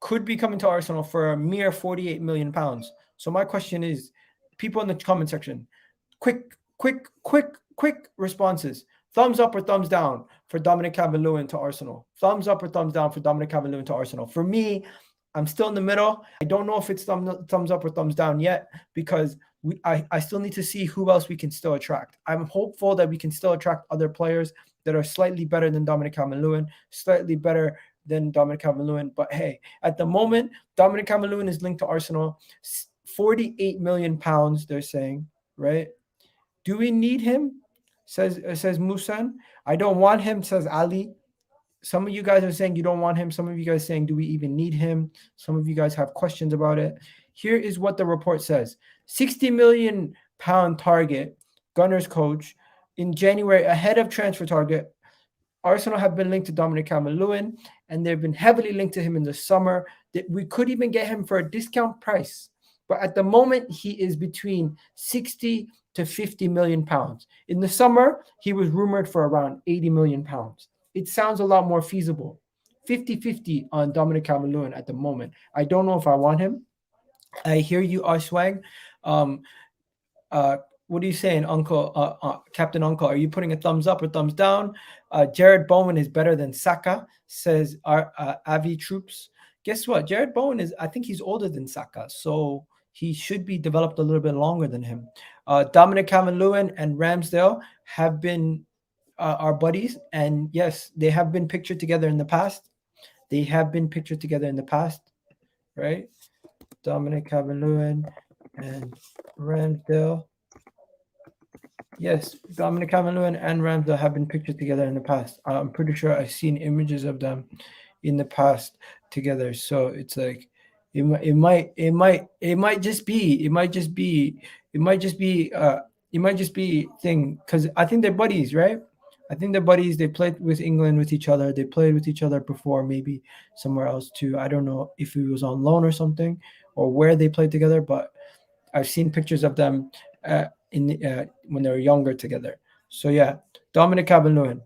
could be coming to Arsenal for a mere 48 million pounds. So my question is, people in the comment section, quick responses. Thumbs up or thumbs down for Dominic Calvert-Lewin to Arsenal. Thumbs up or thumbs down for Dominic Calvert-Lewin to Arsenal. For me, I'm still in the middle. I don't know if it's thumbs up or thumbs down yet, because I still need to see who else we can still attract. I'm hopeful that we can still attract other players that are slightly better than Dominic Calvert-Lewin, slightly better than Dominic Calvert-Lewin. But hey, at the moment, Dominic Calvert-Lewin is linked to Arsenal. 48 million pounds, they're saying, right? Do we need him? Says Musan. I don't want him, says Ali. Some of you guys are saying you don't want him. Some of you guys saying, do we even need him? Some of you guys have questions about it. Here is what the report says. 60 million pound target, Gunners coach, in January, ahead of transfer target. Arsenal have been linked to Dominic Calvert-Lewin, and they've been heavily linked to him in the summer. That we could even get him for a discount price. But at the moment, he is between 60 to 50 million pounds. In the summer, he was rumored for around 80 million pounds. It sounds a lot more feasible. 50-50 on Dominic Calvert-Lewin at the moment. I don't know if I want him. I hear you, Swag. What are you saying, Uncle, Captain Uncle? Are you putting a thumbs up or thumbs down? Jared Bowen is better than Saka, says Avi Troops. Guess what? Jared Bowen I think he's older than Saka, so he should be developed a little bit longer than him. Dominic Calvert-Lewin and Ramsdale have been our buddies, and yes, they have been pictured together in the past. Right? Dominic Calvert-Lewin and Ramsdale. Yes, Dominic Calvert-Lewin and Ramsdale have been pictured together in the past. I'm pretty sure I've seen images of them in the past together. So it's like it might just be thing, because I think they're buddies, right? I think they're buddies. They played with England with each other. They played with each other before, maybe somewhere else too. I don't know if he was on loan or something, or where they played together, but I've seen pictures of them when they were younger together. So yeah, Dominic Calvert-Lewin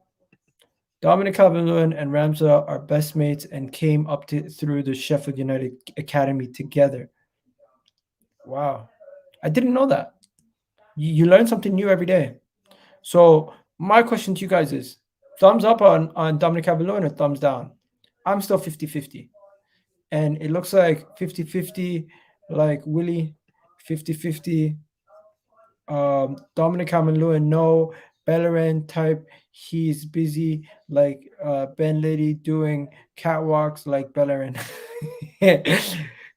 and Ramsdale are best mates and came up through the Sheffield United Academy together. Wow. I didn't know that. You learn something new every day. So my question to you guys is, thumbs up on Dominic Calvert-Lewin or thumbs down? I'm still 50-50. And it looks like 50-50, like Willie, 50-50. Dominic Calvert-Lewin, no. Bellerin type, he's busy like Ben Liddy doing catwalks like Bellerin.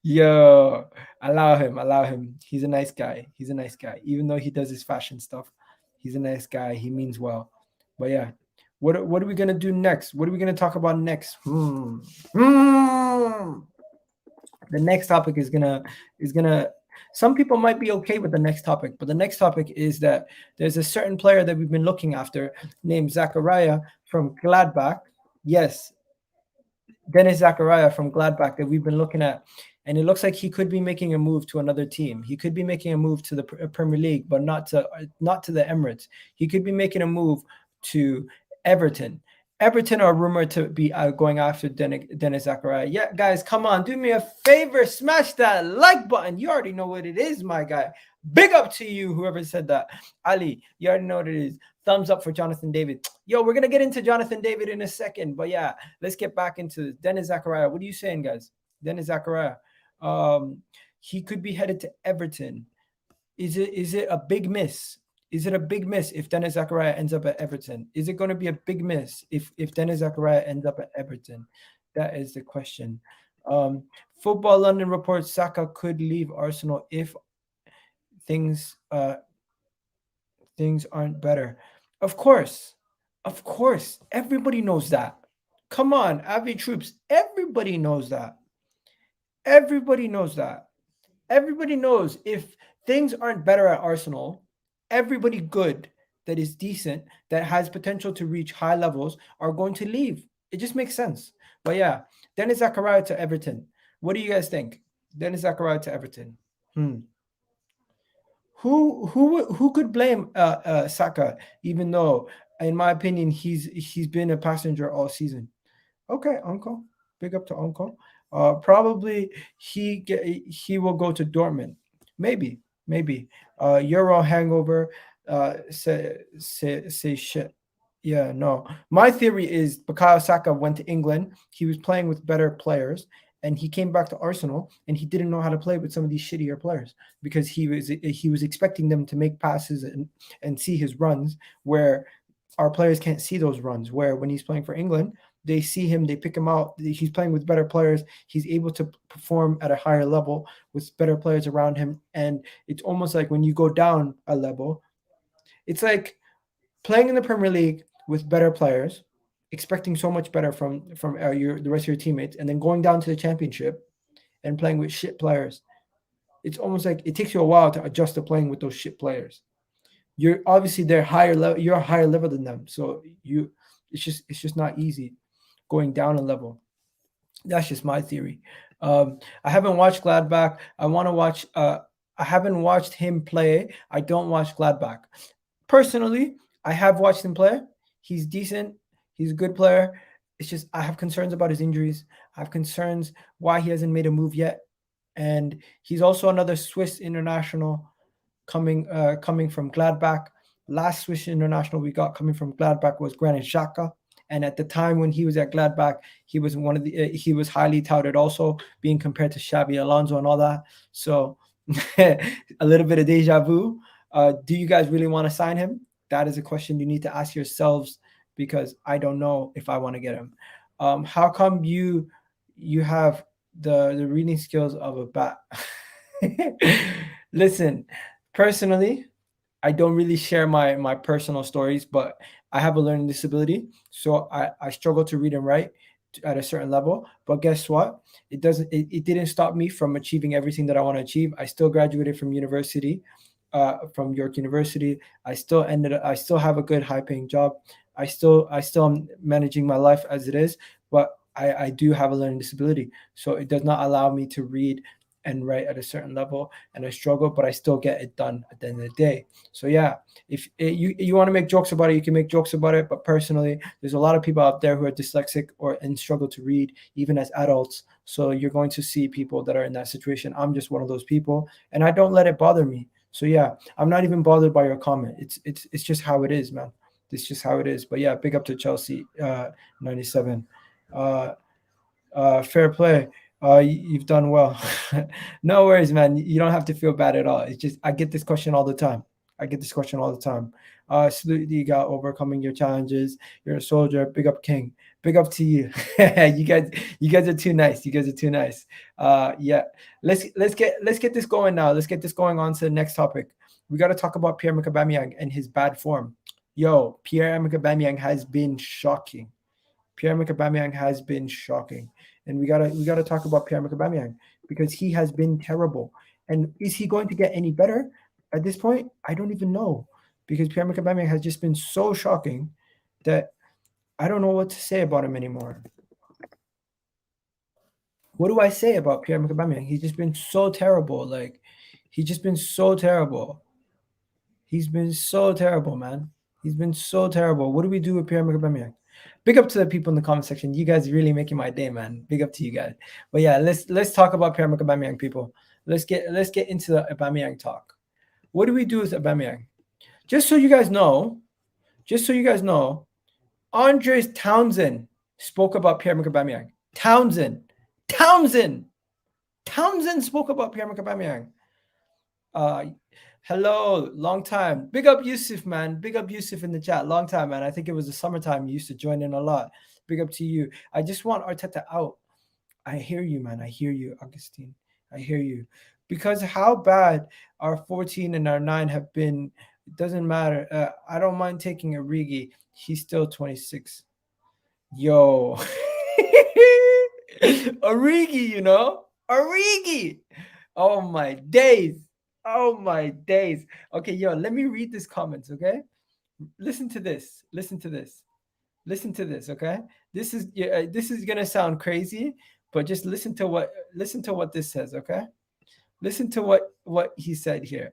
Yo, allow him. He's a nice guy. Even though he does his fashion stuff, he's a nice guy. He means well. But yeah, what are we gonna do next? What are we gonna talk about next? The next topic is gonna. Some people might be okay with the next topic, but the next topic is that there's a certain player that we've been looking after named Zakaria from Gladbach. Yes, Denis Zakaria from Gladbach that we've been looking at. And it looks like he could be making a move to another team. He could be making a move to the Premier League, but not to the Emirates. He could be making a move to Everton. Everton are rumored to be going after Denis Zakaria. Yeah, guys, come on. Do me a favor. Smash that like button. You already know what it is, my guy. Big up to you, whoever said that. Ali, you already know what it is. Thumbs up for Jonathan David. Yo, we're going to get into Jonathan David in a second. But yeah, let's get back into Denis Zakaria. What are you saying, guys? Denis Zakaria. He could be headed to Everton. Is it a big miss? Is it a big miss if Denis Zakaria ends up at Everton? Is it going to be a big miss if Denis Zakaria ends up at Everton? That is the question. Football London reports Saka could leave Arsenal if things aren't better. Of course, everybody knows that. Come on, Avi Troops, everybody knows that. Everybody knows that. Everybody knows if things aren't better at Arsenal, everybody good that is decent, that has potential to reach high levels, are going to leave. It just makes sense. But yeah, Denis Zakaria to Everton. What do you guys think? Denis Zakaria to Everton. Who could blame Saka, even though, in my opinion, he's been a passenger all season? Okay, Uncle. Big up to Uncle. Probably he will go to Dortmund. Maybe. Euro hangover. Say shit. Yeah, no. My theory is Bukayo Saka went to England. He was playing with better players, and he came back to Arsenal, and he didn't know how to play with some of these shittier players because he was expecting them to make passes and see his runs, where our players can't see those runs. Where when he's playing for England, they see him, they pick him out. He's playing with better players. He's able to perform at a higher level with better players around him. And it's almost like when you go down a level, it's like playing in the Premier League with better players, expecting so much better from the rest of your teammates, and then going down to the Championship and playing with shit players. It's almost like it takes you a while to adjust to playing with those shit players. You're obviously they're higher level. You're a higher level than them, so it's just not easy going down a level. That's just my theory. I haven't watched Gladbach. I want to watch. I haven't watched him play. I don't watch Gladbach. Personally, I have watched him play. He's decent. He's a good player. It's just I have concerns about his injuries. I have concerns why he hasn't made a move yet. And he's also another Swiss international coming from Gladbach. Last Swiss international we got coming from Gladbach was Granit Xhaka. And at the time when he was at Gladbach, he was he was highly touted, also being compared to Xabi Alonso and all that. So a little bit of deja vu. Do you guys really want to sign him? That is a question you need to ask yourselves, because I don't know if I want to get him. How come you have the reading skills of a bat? Listen, personally, I don't really share my personal stories, but I have a learning disability, so I struggle to read and write at a certain level. But guess what? It didn't stop me from achieving everything that I want to achieve. I still graduated from university, from York University. I still have a good high paying job. I still am managing my life as it is, but I do have a learning disability, so it does not allow me to read and write at a certain level, and I struggle, but I still get it done at the end of the day. So yeah, if you want to make jokes about it, you can make jokes about it. But personally, there's a lot of people out there who are dyslexic and struggle to read even as adults. So you're going to see people that are in that situation. I'm just one of those people, and I don't let it bother me. So yeah, I'm not even bothered by your comment. It's just how it is, man. It's just how it is. But yeah, big up to Chelsea 97. Fair play. You've done well. No worries, man. You don't have to feel bad at all. It's just I get this question all the time. Salute you, got overcoming your challenges. You're a soldier. Big up, King. Big up to you. You guys are too nice. Yeah. Let's get this going now. Let's get this going on to the next topic. We got to talk about Pierre-Emerick Aubameyang and his bad form. Yo, Pierre-Emerick Aubameyang has been shocking. Pierre-Emerick Aubameyang has been shocking. And we gotta talk about Pierre-Emerick Aubameyang because he has been terrible. And is he going to get any better at this point? I don't even know, because Pierre-Emerick Aubameyang has just been so shocking that I don't know what to say about him anymore. What do I say about Pierre-Emerick Aubameyang? He's just been so terrible. He's been so terrible, man. He's been so terrible. What do we do with Pierre-Emerick Aubameyang? Big up to the people in the comment section. You guys are really making my day, man. Big up to you guys. But yeah, let's talk about Pierre-Emerick Aubameyang, people. Let's get into the Aubameyang talk. What do we do with Aubameyang? Just so you guys know, Andres Townsend spoke about Pierre-Emerick Aubameyang. Townsend spoke about Pierre-Emerick Aubameyang. Hello, long time. Big up Yusuf, man. Big up Yusuf in the chat. Long time, man. I think it was the summertime. You used to join in a lot. Big up to you. I just want Arteta out. I hear you, man. I hear you, Augustine. I hear you. Because how bad our 14 and our 9 have been, it doesn't matter. I don't mind taking a Rigi. He's still 26. Yo. Origi, Origi. Oh my days. Oh my days. Okay, yo, let me read these comments, okay? Listen to this. Listen to this. Listen to this, okay? This is gonna sound crazy, but just listen to what this says, okay? Listen to what he said here.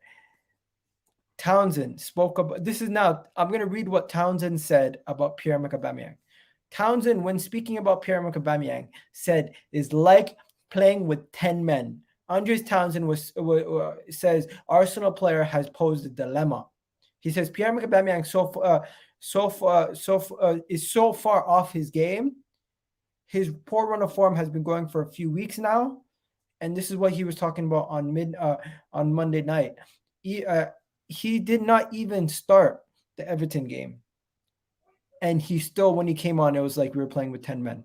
Townsend spoke about this is now. I'm gonna read what Townsend said about Pierre-Emerick Aubameyang. Townsend, when speaking about Pierre-Emerick Aubameyang, said is like playing with 10 men. Andres Townsend says Arsenal player has posed a dilemma. He says Pierre-Emerick Aubameyang is so far off his game. His poor run of form has been going for a few weeks now, and this is what he was talking about on Monday night. He did not even start the Everton game. And he still, when he came on, it was like we were playing with 10 men.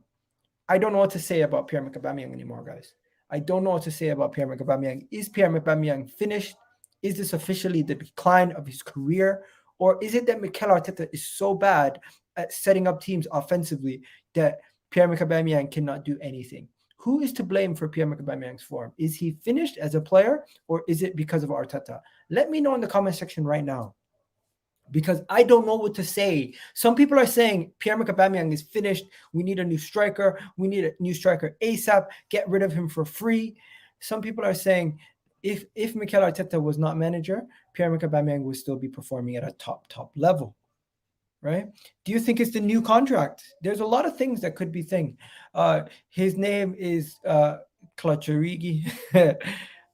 I don't know what to say about Pierre-Emerick Aubameyang anymore, guys. I don't know what to say about Pierre-Emerick Aubameyang. Is Pierre-Emerick Aubameyang finished? Is this officially the decline of his career? Or is it that Mikel Arteta is so bad at setting up teams offensively that Pierre-Emerick Aubameyang cannot do anything? Who is to blame for Pierre-Emerick Aubameyang's form? Is he finished as a player, or is it because of Arteta? Let me know in the comment section right now, because I don't know what to say. Some people are saying Pierre-Emerick Aubameyang is finished. We need a new striker. We need a new striker ASAP. Get rid of him for free. Some people are saying if Mikel Arteta was not manager, Pierre-Emerick Aubameyang would still be performing at a top level, right? Do you think it's the new contract? There's a lot of things that could be thing. His name is Clutcherigi.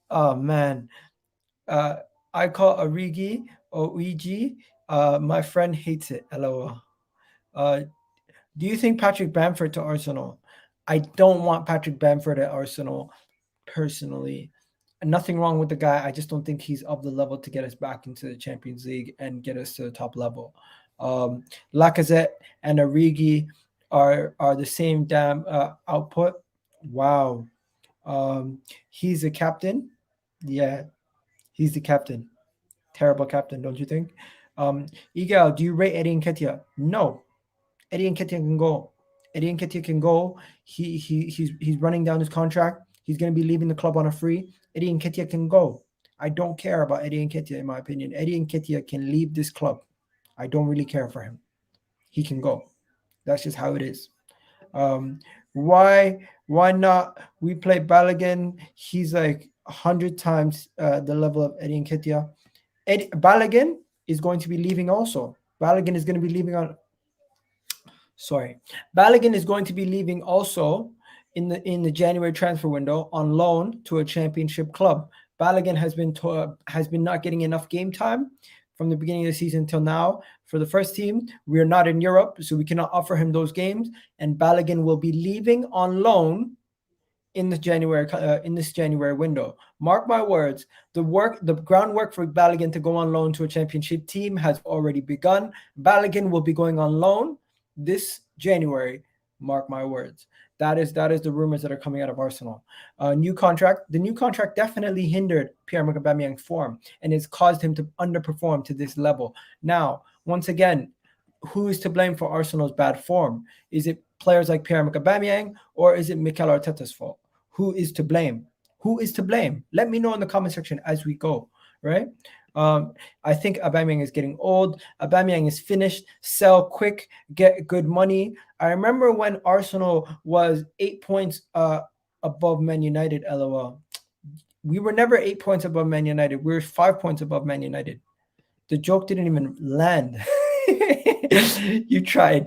Oh, man. I call Origi, O-E-G. My friend hates it. LOL. Do you think Patrick Bamford to Arsenal? I don't want Patrick Bamford at Arsenal personally. Nothing wrong with the guy. I just don't think he's of the level to get us back into the Champions League and get us to the top level. Lacazette and Origi are the same damn output. Wow. He's a captain. Yeah, he's the captain. Terrible captain, don't you think? Igal, do you rate Eddie Nketiah? No. Eddie Nketiah can go. Eddie Nketiah can go. He's running down his contract. He's going to be leaving the club on a free. Eddie Nketiah can go. I don't care about Eddie Nketiah, in my opinion. Eddie Nketiah can leave this club. I don't really care for him. He can go. That's just how it is. Why not? We play Balogun. He's like 100 times the level of Eddie Nketiah. Balogun is going to be leaving also. Balogun is going to be leaving also in the January transfer window on loan to a championship club. Balogun has been not getting enough game time from the beginning of the season till now. For the first team, we are not in Europe, so we cannot offer him those games. And Balogun will be leaving on loan in this January window. Mark my words, the groundwork for Balogun to go on loan to a championship team has already begun. Balogun will be going on loan this January. Mark my words. That is the rumors that are coming out of Arsenal. The new contract definitely hindered Pierre-Emerick Aubameyang's form and has caused him to underperform to this level. Now, once again, who is to blame for Arsenal's bad form? Is it players like Pierre-Emerick Aubameyang, or is it Mikel Arteta's fault? Who is to blame? Let me know in the comment section as we go, right? I think Aubameyang is getting old. Aubameyang is finished. Sell quick, get good money. I remember when Arsenal was 8 points above Man United, LOL. We were never 8 points above Man United. We were 5 points above Man United. The joke didn't even land. You tried.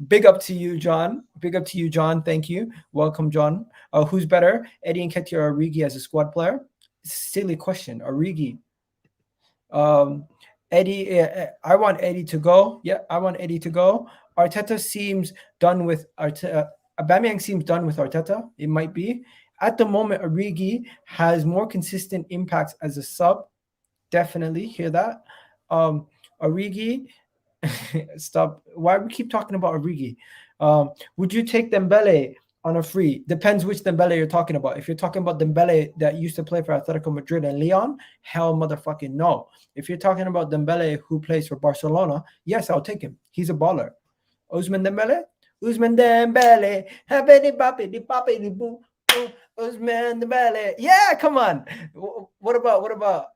Big up to you, John. Thank you. Welcome, John. Who's better, Eddie Nketiah or Origi as a squad player? Silly question. Origi. Eddie, I want Eddie to go. Yeah, I want Eddie to go. Arteta seems done with Arteta. Aubameyang seems done with Arteta. It might be. At the moment, Origi has more consistent impacts as a sub Definitely hear that. Origi, stop. Why we keep talking about Origi? Would you take Dembele on a free? Depends which Dembele you're talking about. If you're talking about Dembele that used to play for Atletico Madrid and Leon, hell motherfucking no. If you're talking about Dembele who plays for Barcelona, yes, I'll take him. He's a baller. Ousmane Dembele? Ousmane Dembele. Ousmane Dembele. Yeah, come on. What about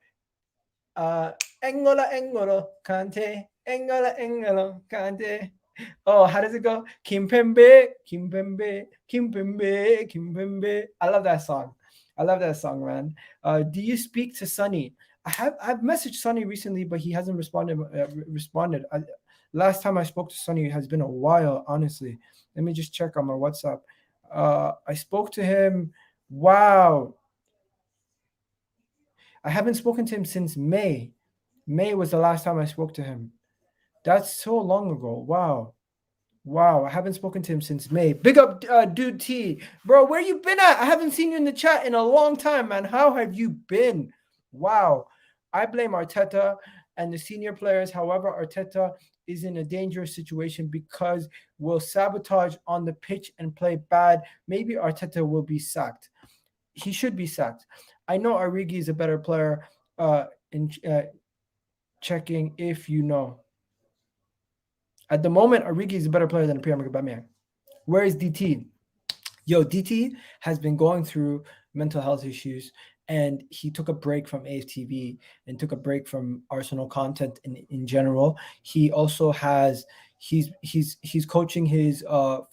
Engola Kante, Engola Kante. Oh, how does it go? Kimpembe, Kimpembe, Kimpembe, Kimpembe. I love that song. I love that song, man. Do you speak to Sonny? I've messaged Sonny recently, but he hasn't responded. Last time I spoke to Sonny has been a while, honestly. Let me just check on my WhatsApp. I spoke to him. Wow, I haven't spoken to him since May. May was the last time I spoke to him. That's so long ago. Wow. Wow. I haven't spoken to him since May. Big up, Dude T. Bro, where you been at? I haven't seen you in the chat in a long time, man. How have you been? Wow. I blame Arteta and the senior players. However, Arteta is in a dangerous situation because we'll sabotage on the pitch and play bad. Maybe Arteta will be sacked. He should be sacked. I know Origi is a better player. In checking if you know. At the moment, Origi is a better player than Pierre-Emerick Aubameyang. Where is DT? Yo, DT has been going through mental health issues, and he took a break from AFTV and took a break from Arsenal content in general. He also has he's coaching his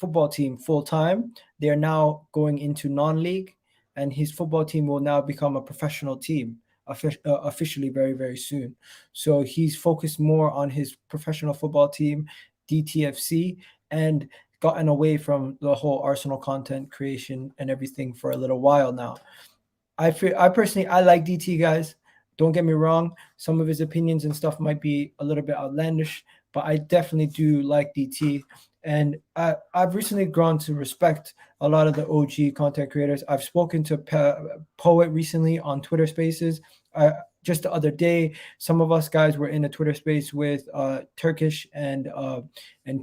football team full time. They are now going into non-league, and his football team will now become a professional team officially very, very soon. So he's focused more on his professional football team, DTFC, and gotten away from the whole Arsenal content creation and everything for a little while now. I personally like DT, guys. Don't get me wrong. Some of his opinions and stuff might be a little bit outlandish, but I definitely do like DT. And I've recently grown to respect a lot of the OG content creators. I've spoken to Poet recently on Twitter Spaces. Just the other day, some of us guys were in a Twitter space with Turkish and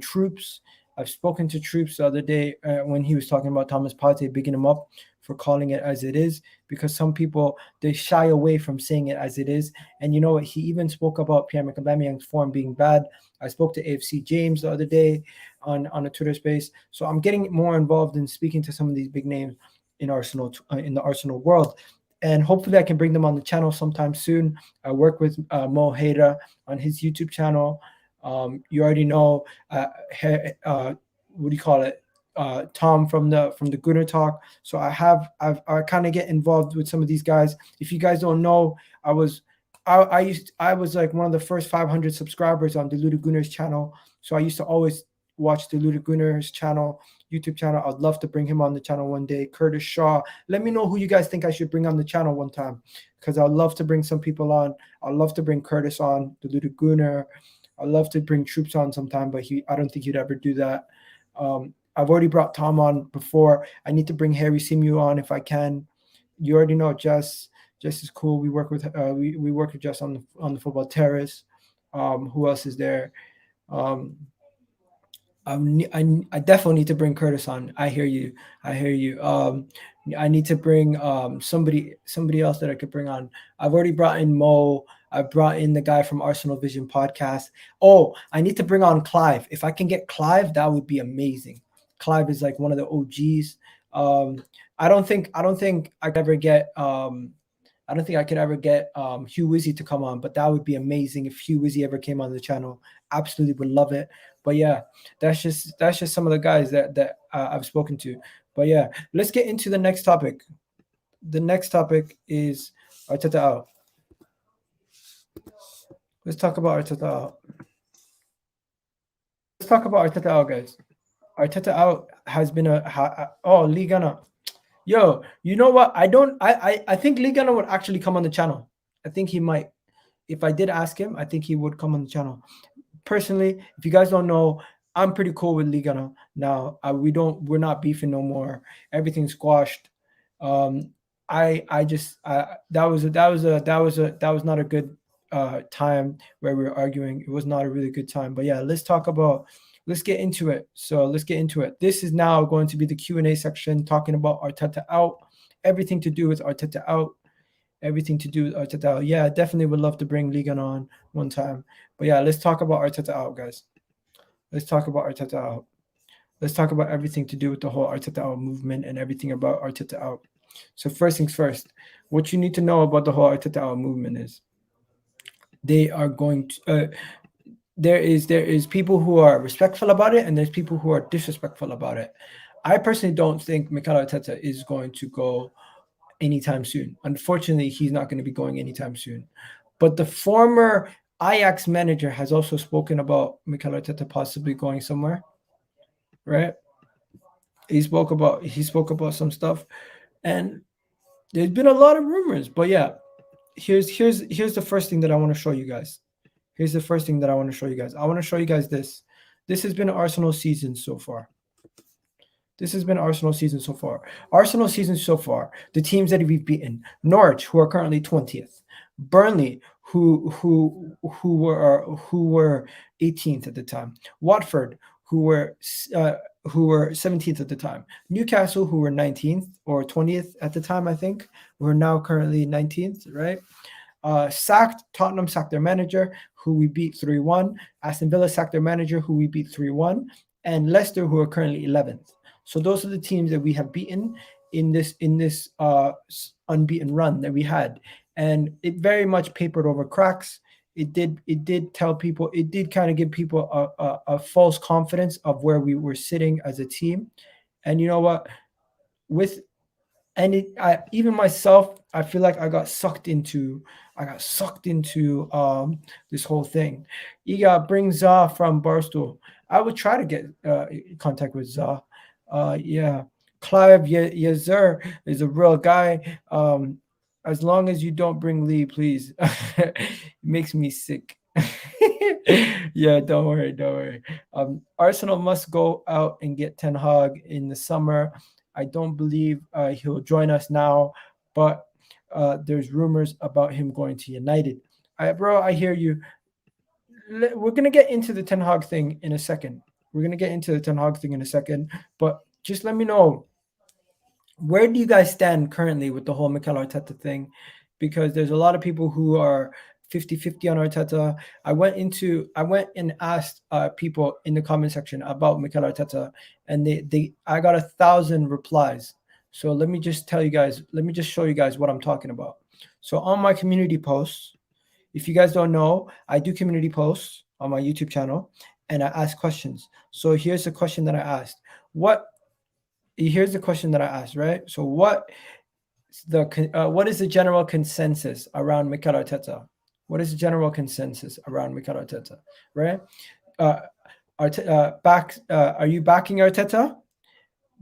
Troops. I've spoken to Troops the other day when he was talking about Thomas Partey, bigging him up for calling it as it is, because some people, they shy away from saying it as it is. And you know what? He even spoke about Pierre-Emerick Aubameyang's form being bad. I spoke to AFC James the other day on a Twitter space. So I'm getting more involved in speaking to some of these big names in Arsenal, in the Arsenal world. And hopefully I can bring them on the channel sometime soon. I work with Mo Hayda on his YouTube channel. You already know, what do you call it? Tom from the Gunner Talk. So I kind of get involved with some of these guys. If you guys don't know, I was like one of the first 500 subscribers on Deluded Gunner's channel. So I used to always watch Deluded Gunner's channel, YouTube channel. I'd love to bring him on the channel one day. Curtis Shaw. Let me know who you guys think I should bring on the channel one time, because I'd love to bring some people on. I'd love to bring Curtis on, Deluded Gunner. I'd love to bring Troops on sometime, but I don't think he'd ever do that. I've already brought Tom on before. I need to bring Harry Simu on if I can. You already know Jess. Jess is cool. We work with we work with Jess on the football terrace. Who else is there? I definitely need to bring Curtis on. I hear you. I need to bring somebody else that I could bring on. I've already brought in Mo. I brought in the guy from Arsenal Vision podcast. Oh, I need to bring on Clive. If I can get Clive, that would be amazing. Clive is like one of the OGs. I don't think I could ever get Hugh Wizzy to come on, but that would be amazing if Hugh Wizzy ever came on the channel. Absolutely would love it. But yeah, that's just some of the guys that I've spoken to. But yeah, let's get into the next topic. The next topic is Arteta out. Let's talk about Arteta out. Let's talk about Arteta out, guys. Arteta out has been Lee Gunner. Yo, you know what? I think Lee Gunner would actually come on the channel. I think he might. If I did ask him, I think he would come on the channel. Personally, if you guys don't know, I'm pretty cool with Lee Gunner now. We're not beefing no more. Everything's squashed. That was not a good time where we were arguing. It was not a really good time. But yeah, let's get into it. So let's get into it. This is now going to be the Q&A section, talking about Arteta out, everything to do with Arteta out. Everything to do with Arteta out. Yeah, definitely would love to bring Ligan on one time. But yeah, let's talk about Arteta out, guys. Let's talk about Arteta out. Let's talk about everything to do with the whole Arteta out movement and everything about Arteta out. So first things first, what you need to know about the whole Arteta out movement is they are going to there is people who are respectful about it and there's people who are disrespectful about it. I personally don't think Mikel Arteta is going to go anytime soon. Unfortunately, he's not going to be going anytime soon. But the former Ajax manager has also spoken about Mikel Arteta possibly going somewhere, right? He spoke about some stuff, and there's been a lot of rumors. But yeah, here's the first thing that I want to show you guys. Here's the first thing that I want to show you guys. I want to show you guys this. This has been Arsenal's season so far. This has been Arsenal's season so far. Arsenal season so far, the teams that we've beaten: Norwich, who are currently 20th; Burnley, who were 18th at the time; Watford, who were 17th at the time; Newcastle, who were 19th or 20th at the time, I think, we're now currently 19th, right? Tottenham sacked their manager, who we beat 3-1. Aston Villa sacked their manager, who we beat 3-1, and Leicester, who are currently 11th. So those are the teams that we have beaten in this unbeaten run that we had, and it very much papered over cracks. It did tell people, it did kind of give people a false confidence of where we were sitting as a team. And you know what? Even myself, I feel like I got sucked into this whole thing. Iga brings Za from Barstool. I would try to get contact with Za. Yeah, Clive Yezer is a real guy. As long as you don't bring Lee, please. It makes me sick. Yeah, don't worry. Arsenal must go out and get Ten Hag in the summer. I don't believe he'll join us now, but there's rumors about him going to United. Bro, I hear you. We're going to get into the Ten Hag thing in a second. But just let me know, where do you guys stand currently with the whole Mikel Arteta thing? Because there's a lot of people who are 50-50 on Arteta. I went and asked people in the comment section about Mikel Arteta, and I got 1,000 replies. So let me just show you guys what I'm talking about. So on my community posts, if you guys don't know, I do community posts on my YouTube channel, and I ask questions. So here's the question that I asked. Right? So what is the general consensus around Mikel Arteta? What is the general consensus around Mikel Arteta? Right? Are you backing Arteta?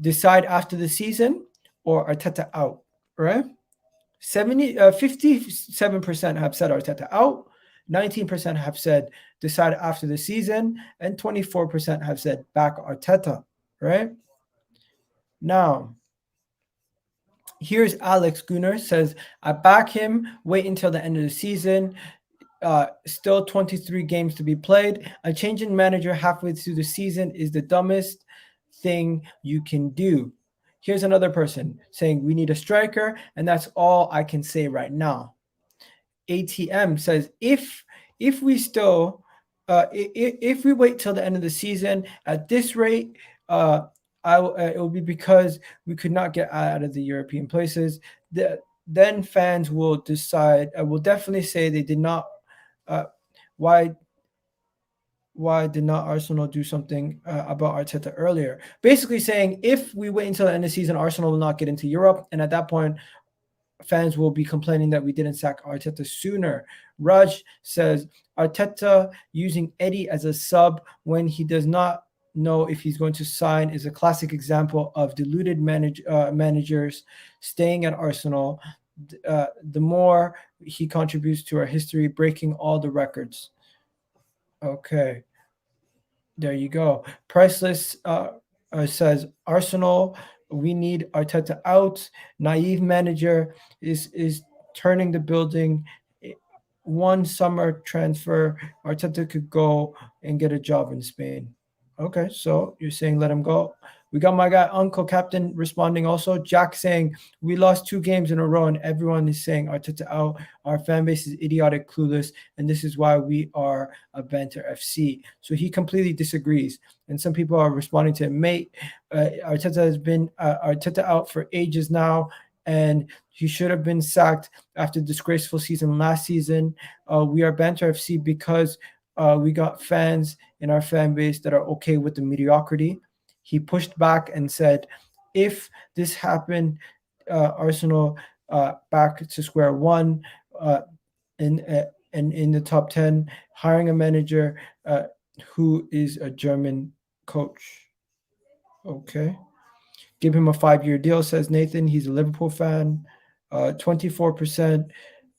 Decide after the season, or Arteta out? Right? 57% have said Arteta out. 19% have said decide after the season, and 24% have said back Arteta. Right? Now, here's Alex Gunnar says, I back him, wait until the end of the season. Still 23 games to be played. A change in manager halfway through the season is the dumbest thing you can do. Here's another person saying, we need a striker, and that's all I can say right now. ATM says, if we wait till the end of the season at this rate, it will be because we could not get out of the European places. Then fans will decide. Will definitely say they did not. Why did not Arsenal do something about Arteta earlier? Basically saying, if we wait until the end of the season, Arsenal will not get into Europe, and at that point, fans will be complaining that we didn't sack Arteta sooner. Raj says, Arteta using Eddie as a sub when he does not know if he's going to sign is a classic example of deluded managers staying at Arsenal. The more he contributes to our history, breaking all the records. Okay, there you go. Priceless says, Arsenal, we need Arteta out. Naive manager is turning the building one summer transfer, Arteta could go and get a job in Spain. Okay, so you're saying let him go. We got my guy Uncle Captain responding also. Jack saying we lost 2 games in a row and everyone is saying Arteta out. Our fan base is idiotic, clueless, and this is why we are a banter FC. So he completely disagrees. And some people are responding to him, mate. Arteta has been Arteta out for ages now, and he should have been sacked after disgraceful season last season. We are banter FC because we got fans in our fan base that are okay with the mediocrity. He pushed back and said, if this happened, Arsenal back to square one in and in the top 10, hiring a manager who is a German coach. Okay. Give him a 5-year deal, says Nathan. He's a Liverpool fan. 24%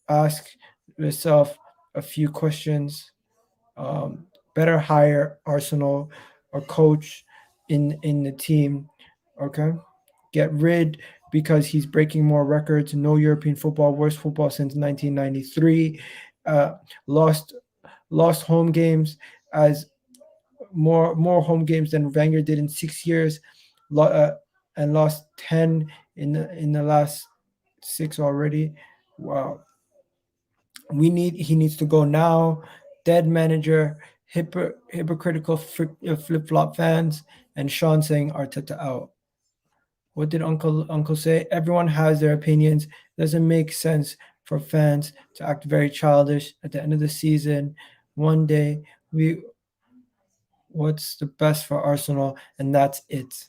ask yourself a few questions. Better hire Arsenal or coach in the team. Okay. Get rid because he's breaking more records. No European football, worst football since 1993. Uh, lost home games as more home games than Wenger did in 6 years, and lost 10 in the last 6 already. Wow. He needs to go now. Dead manager, hypocritical flip flop fans, and Sean saying Arteta out. What did Uncle say? Everyone has their opinions. Doesn't make sense for fans to act very childish at the end of the season. One day we what's the best for Arsenal, and that's it.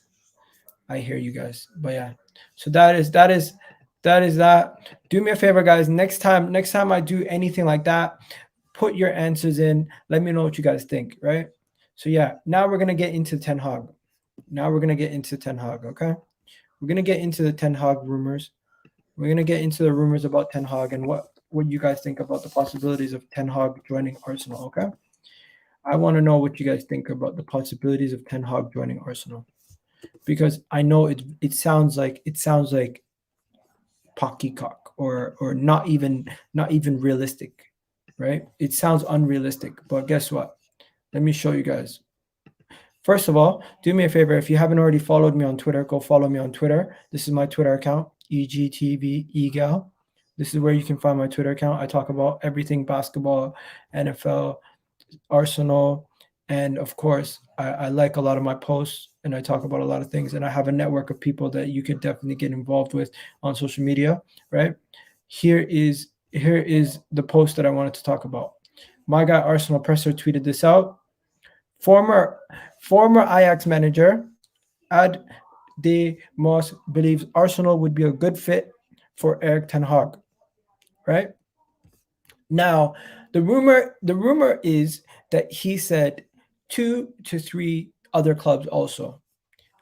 I hear you guys, but yeah. So that. Do me a favor, guys. Next time I do anything like that, put your answers in. Let me know what you guys think. Right. So yeah. Now we're gonna get into Ten Hag. Okay. We're gonna get into the Ten Hag rumors. We're gonna get into the rumors about Ten Hag and what you guys think about the possibilities of Ten Hag joining Arsenal. Okay. I want to know what you guys think about the possibilities of Ten Hag joining Arsenal, because I know it sounds like poppycock or not even realistic, right? It sounds unrealistic, but guess what? Let me show you guys. First of all, do me a favor. If you haven't already followed me on Twitter, go follow me on Twitter. This is my Twitter account, EGTVEGAL. This is where you can find my Twitter account. I talk about everything basketball, NFL, Arsenal, and of course, I like a lot of my posts and I talk about a lot of things. And I have a network of people that you could definitely get involved with on social media, right? Here is the post that I wanted to talk about. My guy Arsenal Presser tweeted this out. Former Ajax manager Ad De Moss believes Arsenal would be a good fit for Erik ten Hag, right? Now, the rumor is that he said 2 to 3 other clubs also.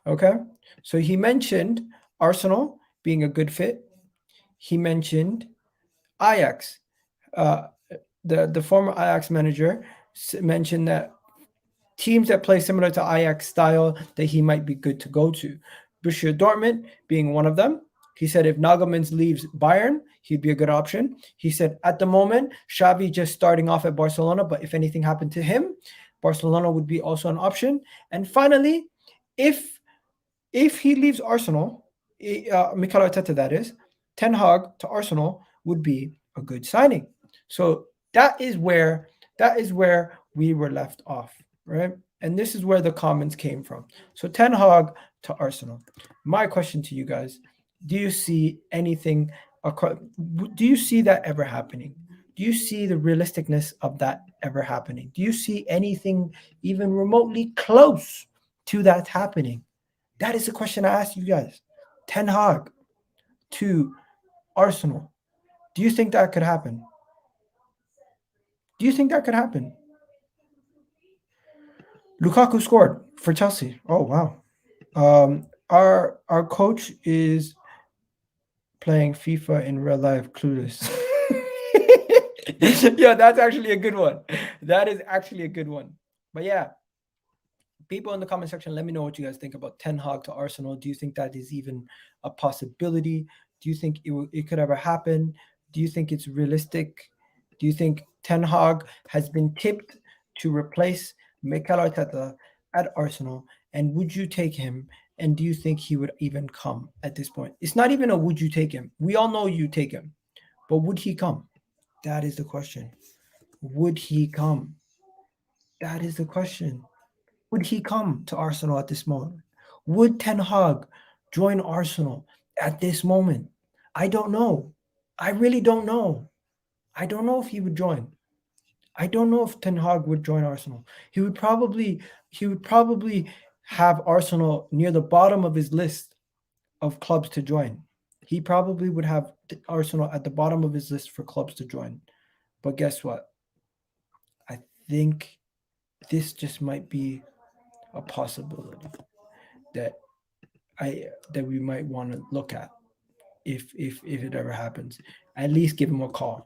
Okay? So he mentioned Arsenal being a good fit. He mentioned Ajax. The former Ajax manager mentioned that teams that play similar to Ajax style that he might be good to go to. Borussia Dortmund being one of them. He said if Nagelsmann leaves Bayern, he'd be a good option. He said at the moment, Xavi just starting off at Barcelona, but if anything happened to him, Barcelona would be also an option. And finally, if he leaves Arsenal, Mikel Arteta that is, Ten Hag to Arsenal would be a good signing. So that is where we were left off, right? And this is where the comments came from. So Ten Hag to Arsenal. My question to you guys, do you see anything, do you see that ever happening? Do you see the realisticness of that ever happening? Do you see anything even remotely close to that happening? That is the question I ask you guys. Ten Hag to Arsenal. Do you think that could happen? Do you think that could happen? Lukaku scored for Chelsea. Oh, wow. Our coach is playing FIFA in real life, clueless. Yeah, that's actually a good one. That is actually a good one. But yeah, people in the comment section, let me know what you guys think about Ten Hag to Arsenal. Do you think that is even a possibility? Do you think it could ever happen? Do you think it's realistic? Do you think Ten Hag has been tipped to replace Mikel Arteta at Arsenal? And would you take him? And do you think he would even come at this point? It's not even a would you take him. We all know you take him. But would he come? That is the question. Would he come? That is the question. Would he come to Arsenal at this moment? Would Ten Hag join Arsenal at this moment? I don't know. I really don't know. I don't know if he would join. I don't know if Ten Hag would join Arsenal. He would probably have Arsenal near the bottom of his list of clubs to join. He probably would have Arsenal at the bottom of his list for clubs to join. But guess what? I think this just might be a possibility that we might want to look at if it ever happens. At least give him a call.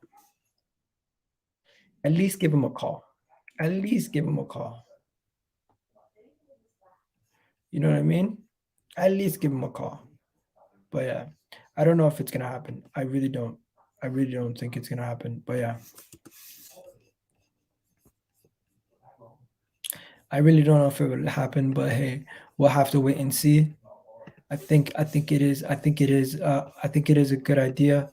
At least give him a call. At least give him a call. You know what I mean? At least give him a call. But yeah, I don't know if it's gonna happen. I really don't. I really don't think it's gonna happen. But yeah, I really don't know if it will happen. But hey, we'll have to wait and see. I think it is a good idea.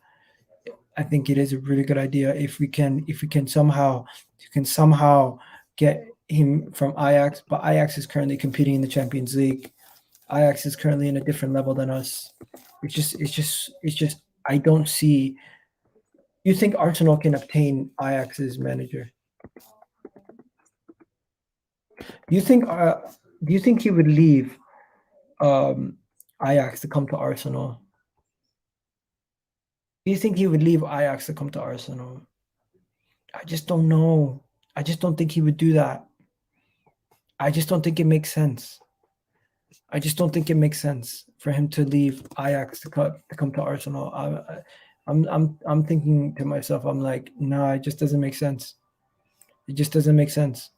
I think it is a really good idea if we can somehow get him from Ajax, but Ajax is currently competing in the Champions League. Ajax is currently in a different level than us. It's just I don't see. You think Arsenal can obtain Ajax's manager? Do you think he would leave Ajax to come to Arsenal? Do you think he would leave Ajax to come to Arsenal? I just don't know. I just don't think he would do that. I just don't think it makes sense. I just don't think it makes sense for him to leave Ajax to come to Arsenal. I'm thinking to myself, I'm like, no, it just doesn't make sense. It just doesn't make sense.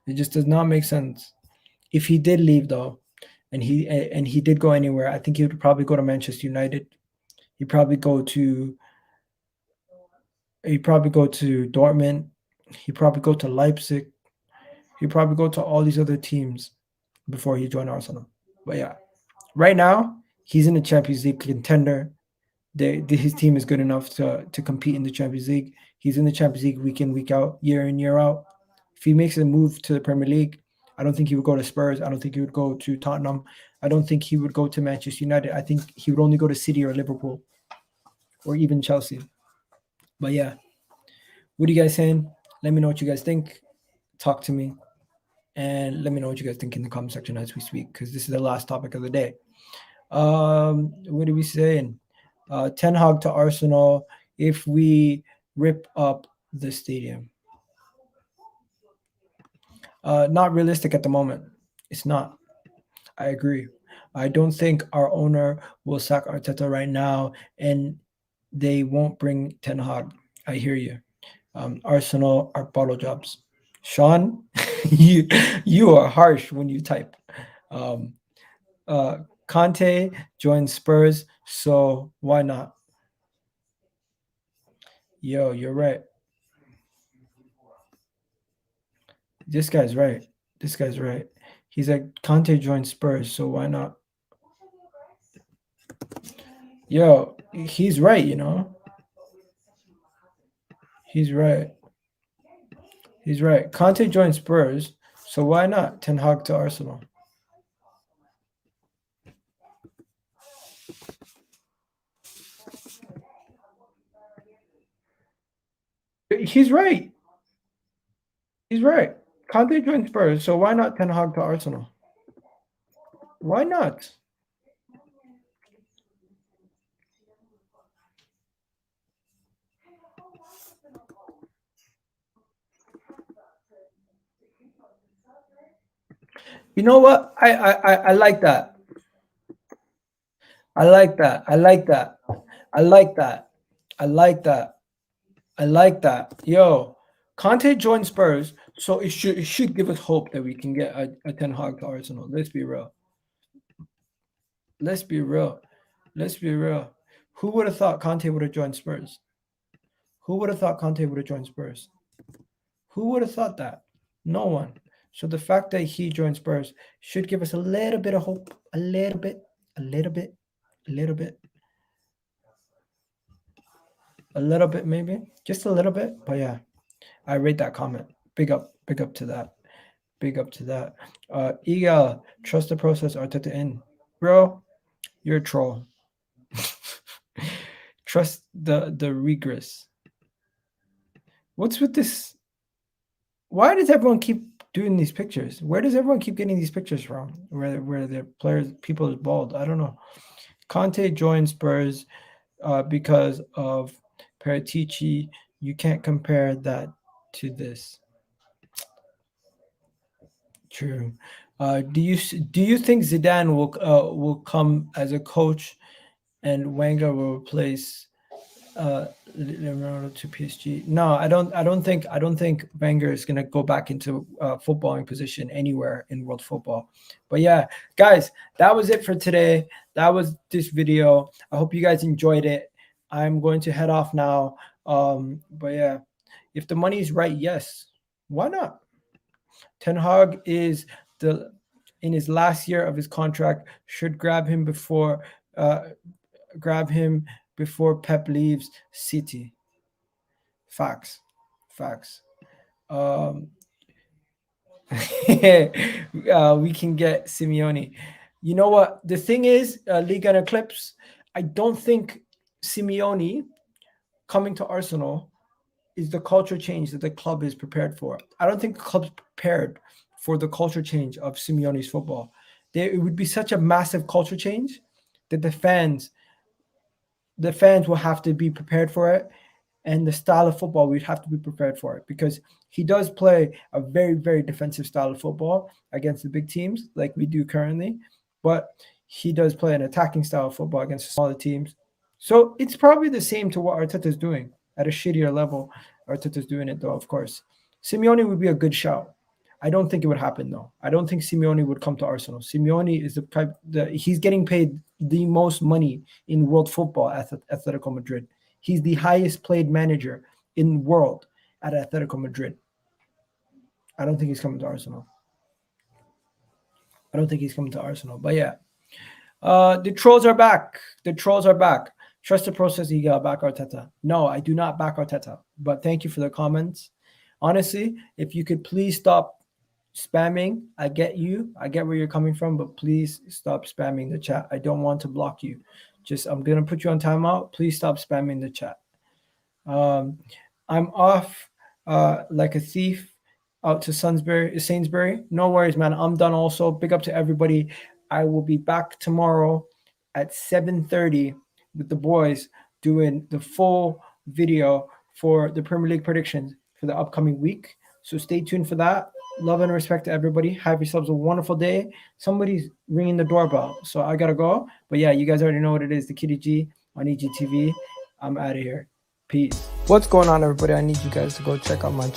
It just does not make sense. If he did leave though, and he did go anywhere, I think he would probably go to Manchester United. He'd probably go to Dortmund. He'd probably go to Leipzig. He'd probably go to all these other teams before he joined Arsenal. But yeah, right now he's in the Champions League contender. His team is good enough to compete in the Champions League. He's in the Champions League week in, week out, year in, year out. If he makes a move to the Premier League, I don't think he would go to Spurs. I don't think he would go to Tottenham. I don't think he would go to Manchester United. I think he would only go to City or Liverpool or even Chelsea. But yeah, what are you guys saying? Let me know what you guys think. Talk to me. And let me know what you guys think in the comment section as we speak, because this is the last topic of the day. What are we saying? Ten Hag to Arsenal if we rip up the stadium. Not realistic at the moment. It's not. I agree. I don't think our owner will sack Arteta right now, and they won't bring Ten Hag. I hear you. Arsenal are bottle jobs. Sean, you are harsh when you type. Conte joined Spurs, so why not? Yo, you're right. This guy's right. He's like, Conte joined Spurs, so why not? Yo, he's right, you know? He's right. Conte joined Spurs, so why not Ten Hag to Arsenal? He's right. Conte joined Spurs, so why not Ten Hag to Arsenal? Why not? You know what? I like that. I like that. Yo, Conte joined Spurs, so it should give us hope that we can get a Ten Hag to Arsenal. Let's be real. Who would have thought Conte would have joined Spurs? Who would have thought Conte would have joined Spurs? Who would have thought that? No one. So the fact that he joined Spurs should give us a little bit of hope. A little bit maybe. Just a little bit. But yeah, I rate that comment. Big up to that. Big up to that. Igal, trust the process, Arteta in. Bro, you're a troll. Trust the regress. What's with this? Why does everyone keep doing these pictures? Where does everyone keep getting these pictures from? Where the players, people is bald? I don't know. Conte joined Spurs because of Paratici. You can't compare that to this. True. Do you think Zidane will come as a coach, and Wenger will replace Renato to PSG? No, I don't think Wenger is gonna go back into footballing position anywhere in world football. But yeah, guys, that was it for today. That was this video. I hope you guys enjoyed it. I'm going to head off now. But yeah, if the money is right, yes, why not? Ten Hag is in his last year of his contract. Should grab him before Pep leaves City. Facts. We can get Simeone. You know what? The thing is, Liga and Eclipse, I don't think Simeone coming to Arsenal is the culture change that the club is prepared for. I don't think the club's prepared for the culture change of Simeone's football. It would be such a massive culture change that the fans will have to be prepared for it, and the style of football, we'd have to be prepared for it, because he does play a very, very defensive style of football against the big teams like we do currently, but he does play an attacking style of football against smaller teams. So it's probably the same to what Arteta's doing at a shittier level. Arteta's doing it, though, of course. Simeone would be a good shout. I don't think it would happen, though. I don't think Simeone would come to Arsenal. Simeone is he's getting paid the most money in world football at Atletico Madrid. He's the highest paid manager in the world at Atletico Madrid. I don't think he's coming to Arsenal. But yeah. The trolls are back. Trust the process. You got back Arteta. No, I do not back Arteta. But thank you for the comments. Honestly, if you could please stop spamming. I get you. I get where you're coming from, but please stop spamming the chat. I don't want to block you. I'm going to put you on timeout. Please stop spamming the chat. I'm off like a thief out to Sainsbury. No worries, man. I'm done also. Big up to everybody. I will be back tomorrow at 7:30 with the boys doing the full video for the Premier League predictions for the upcoming week. So stay tuned for that. Love and respect to everybody. Have yourselves a wonderful day. Somebody's ringing the doorbell, so I got to go. But yeah, you guys already know what it is. The Kitty G on EGTV. I'm out of here. Peace. What's going on, everybody? I need you guys to go check out my channel.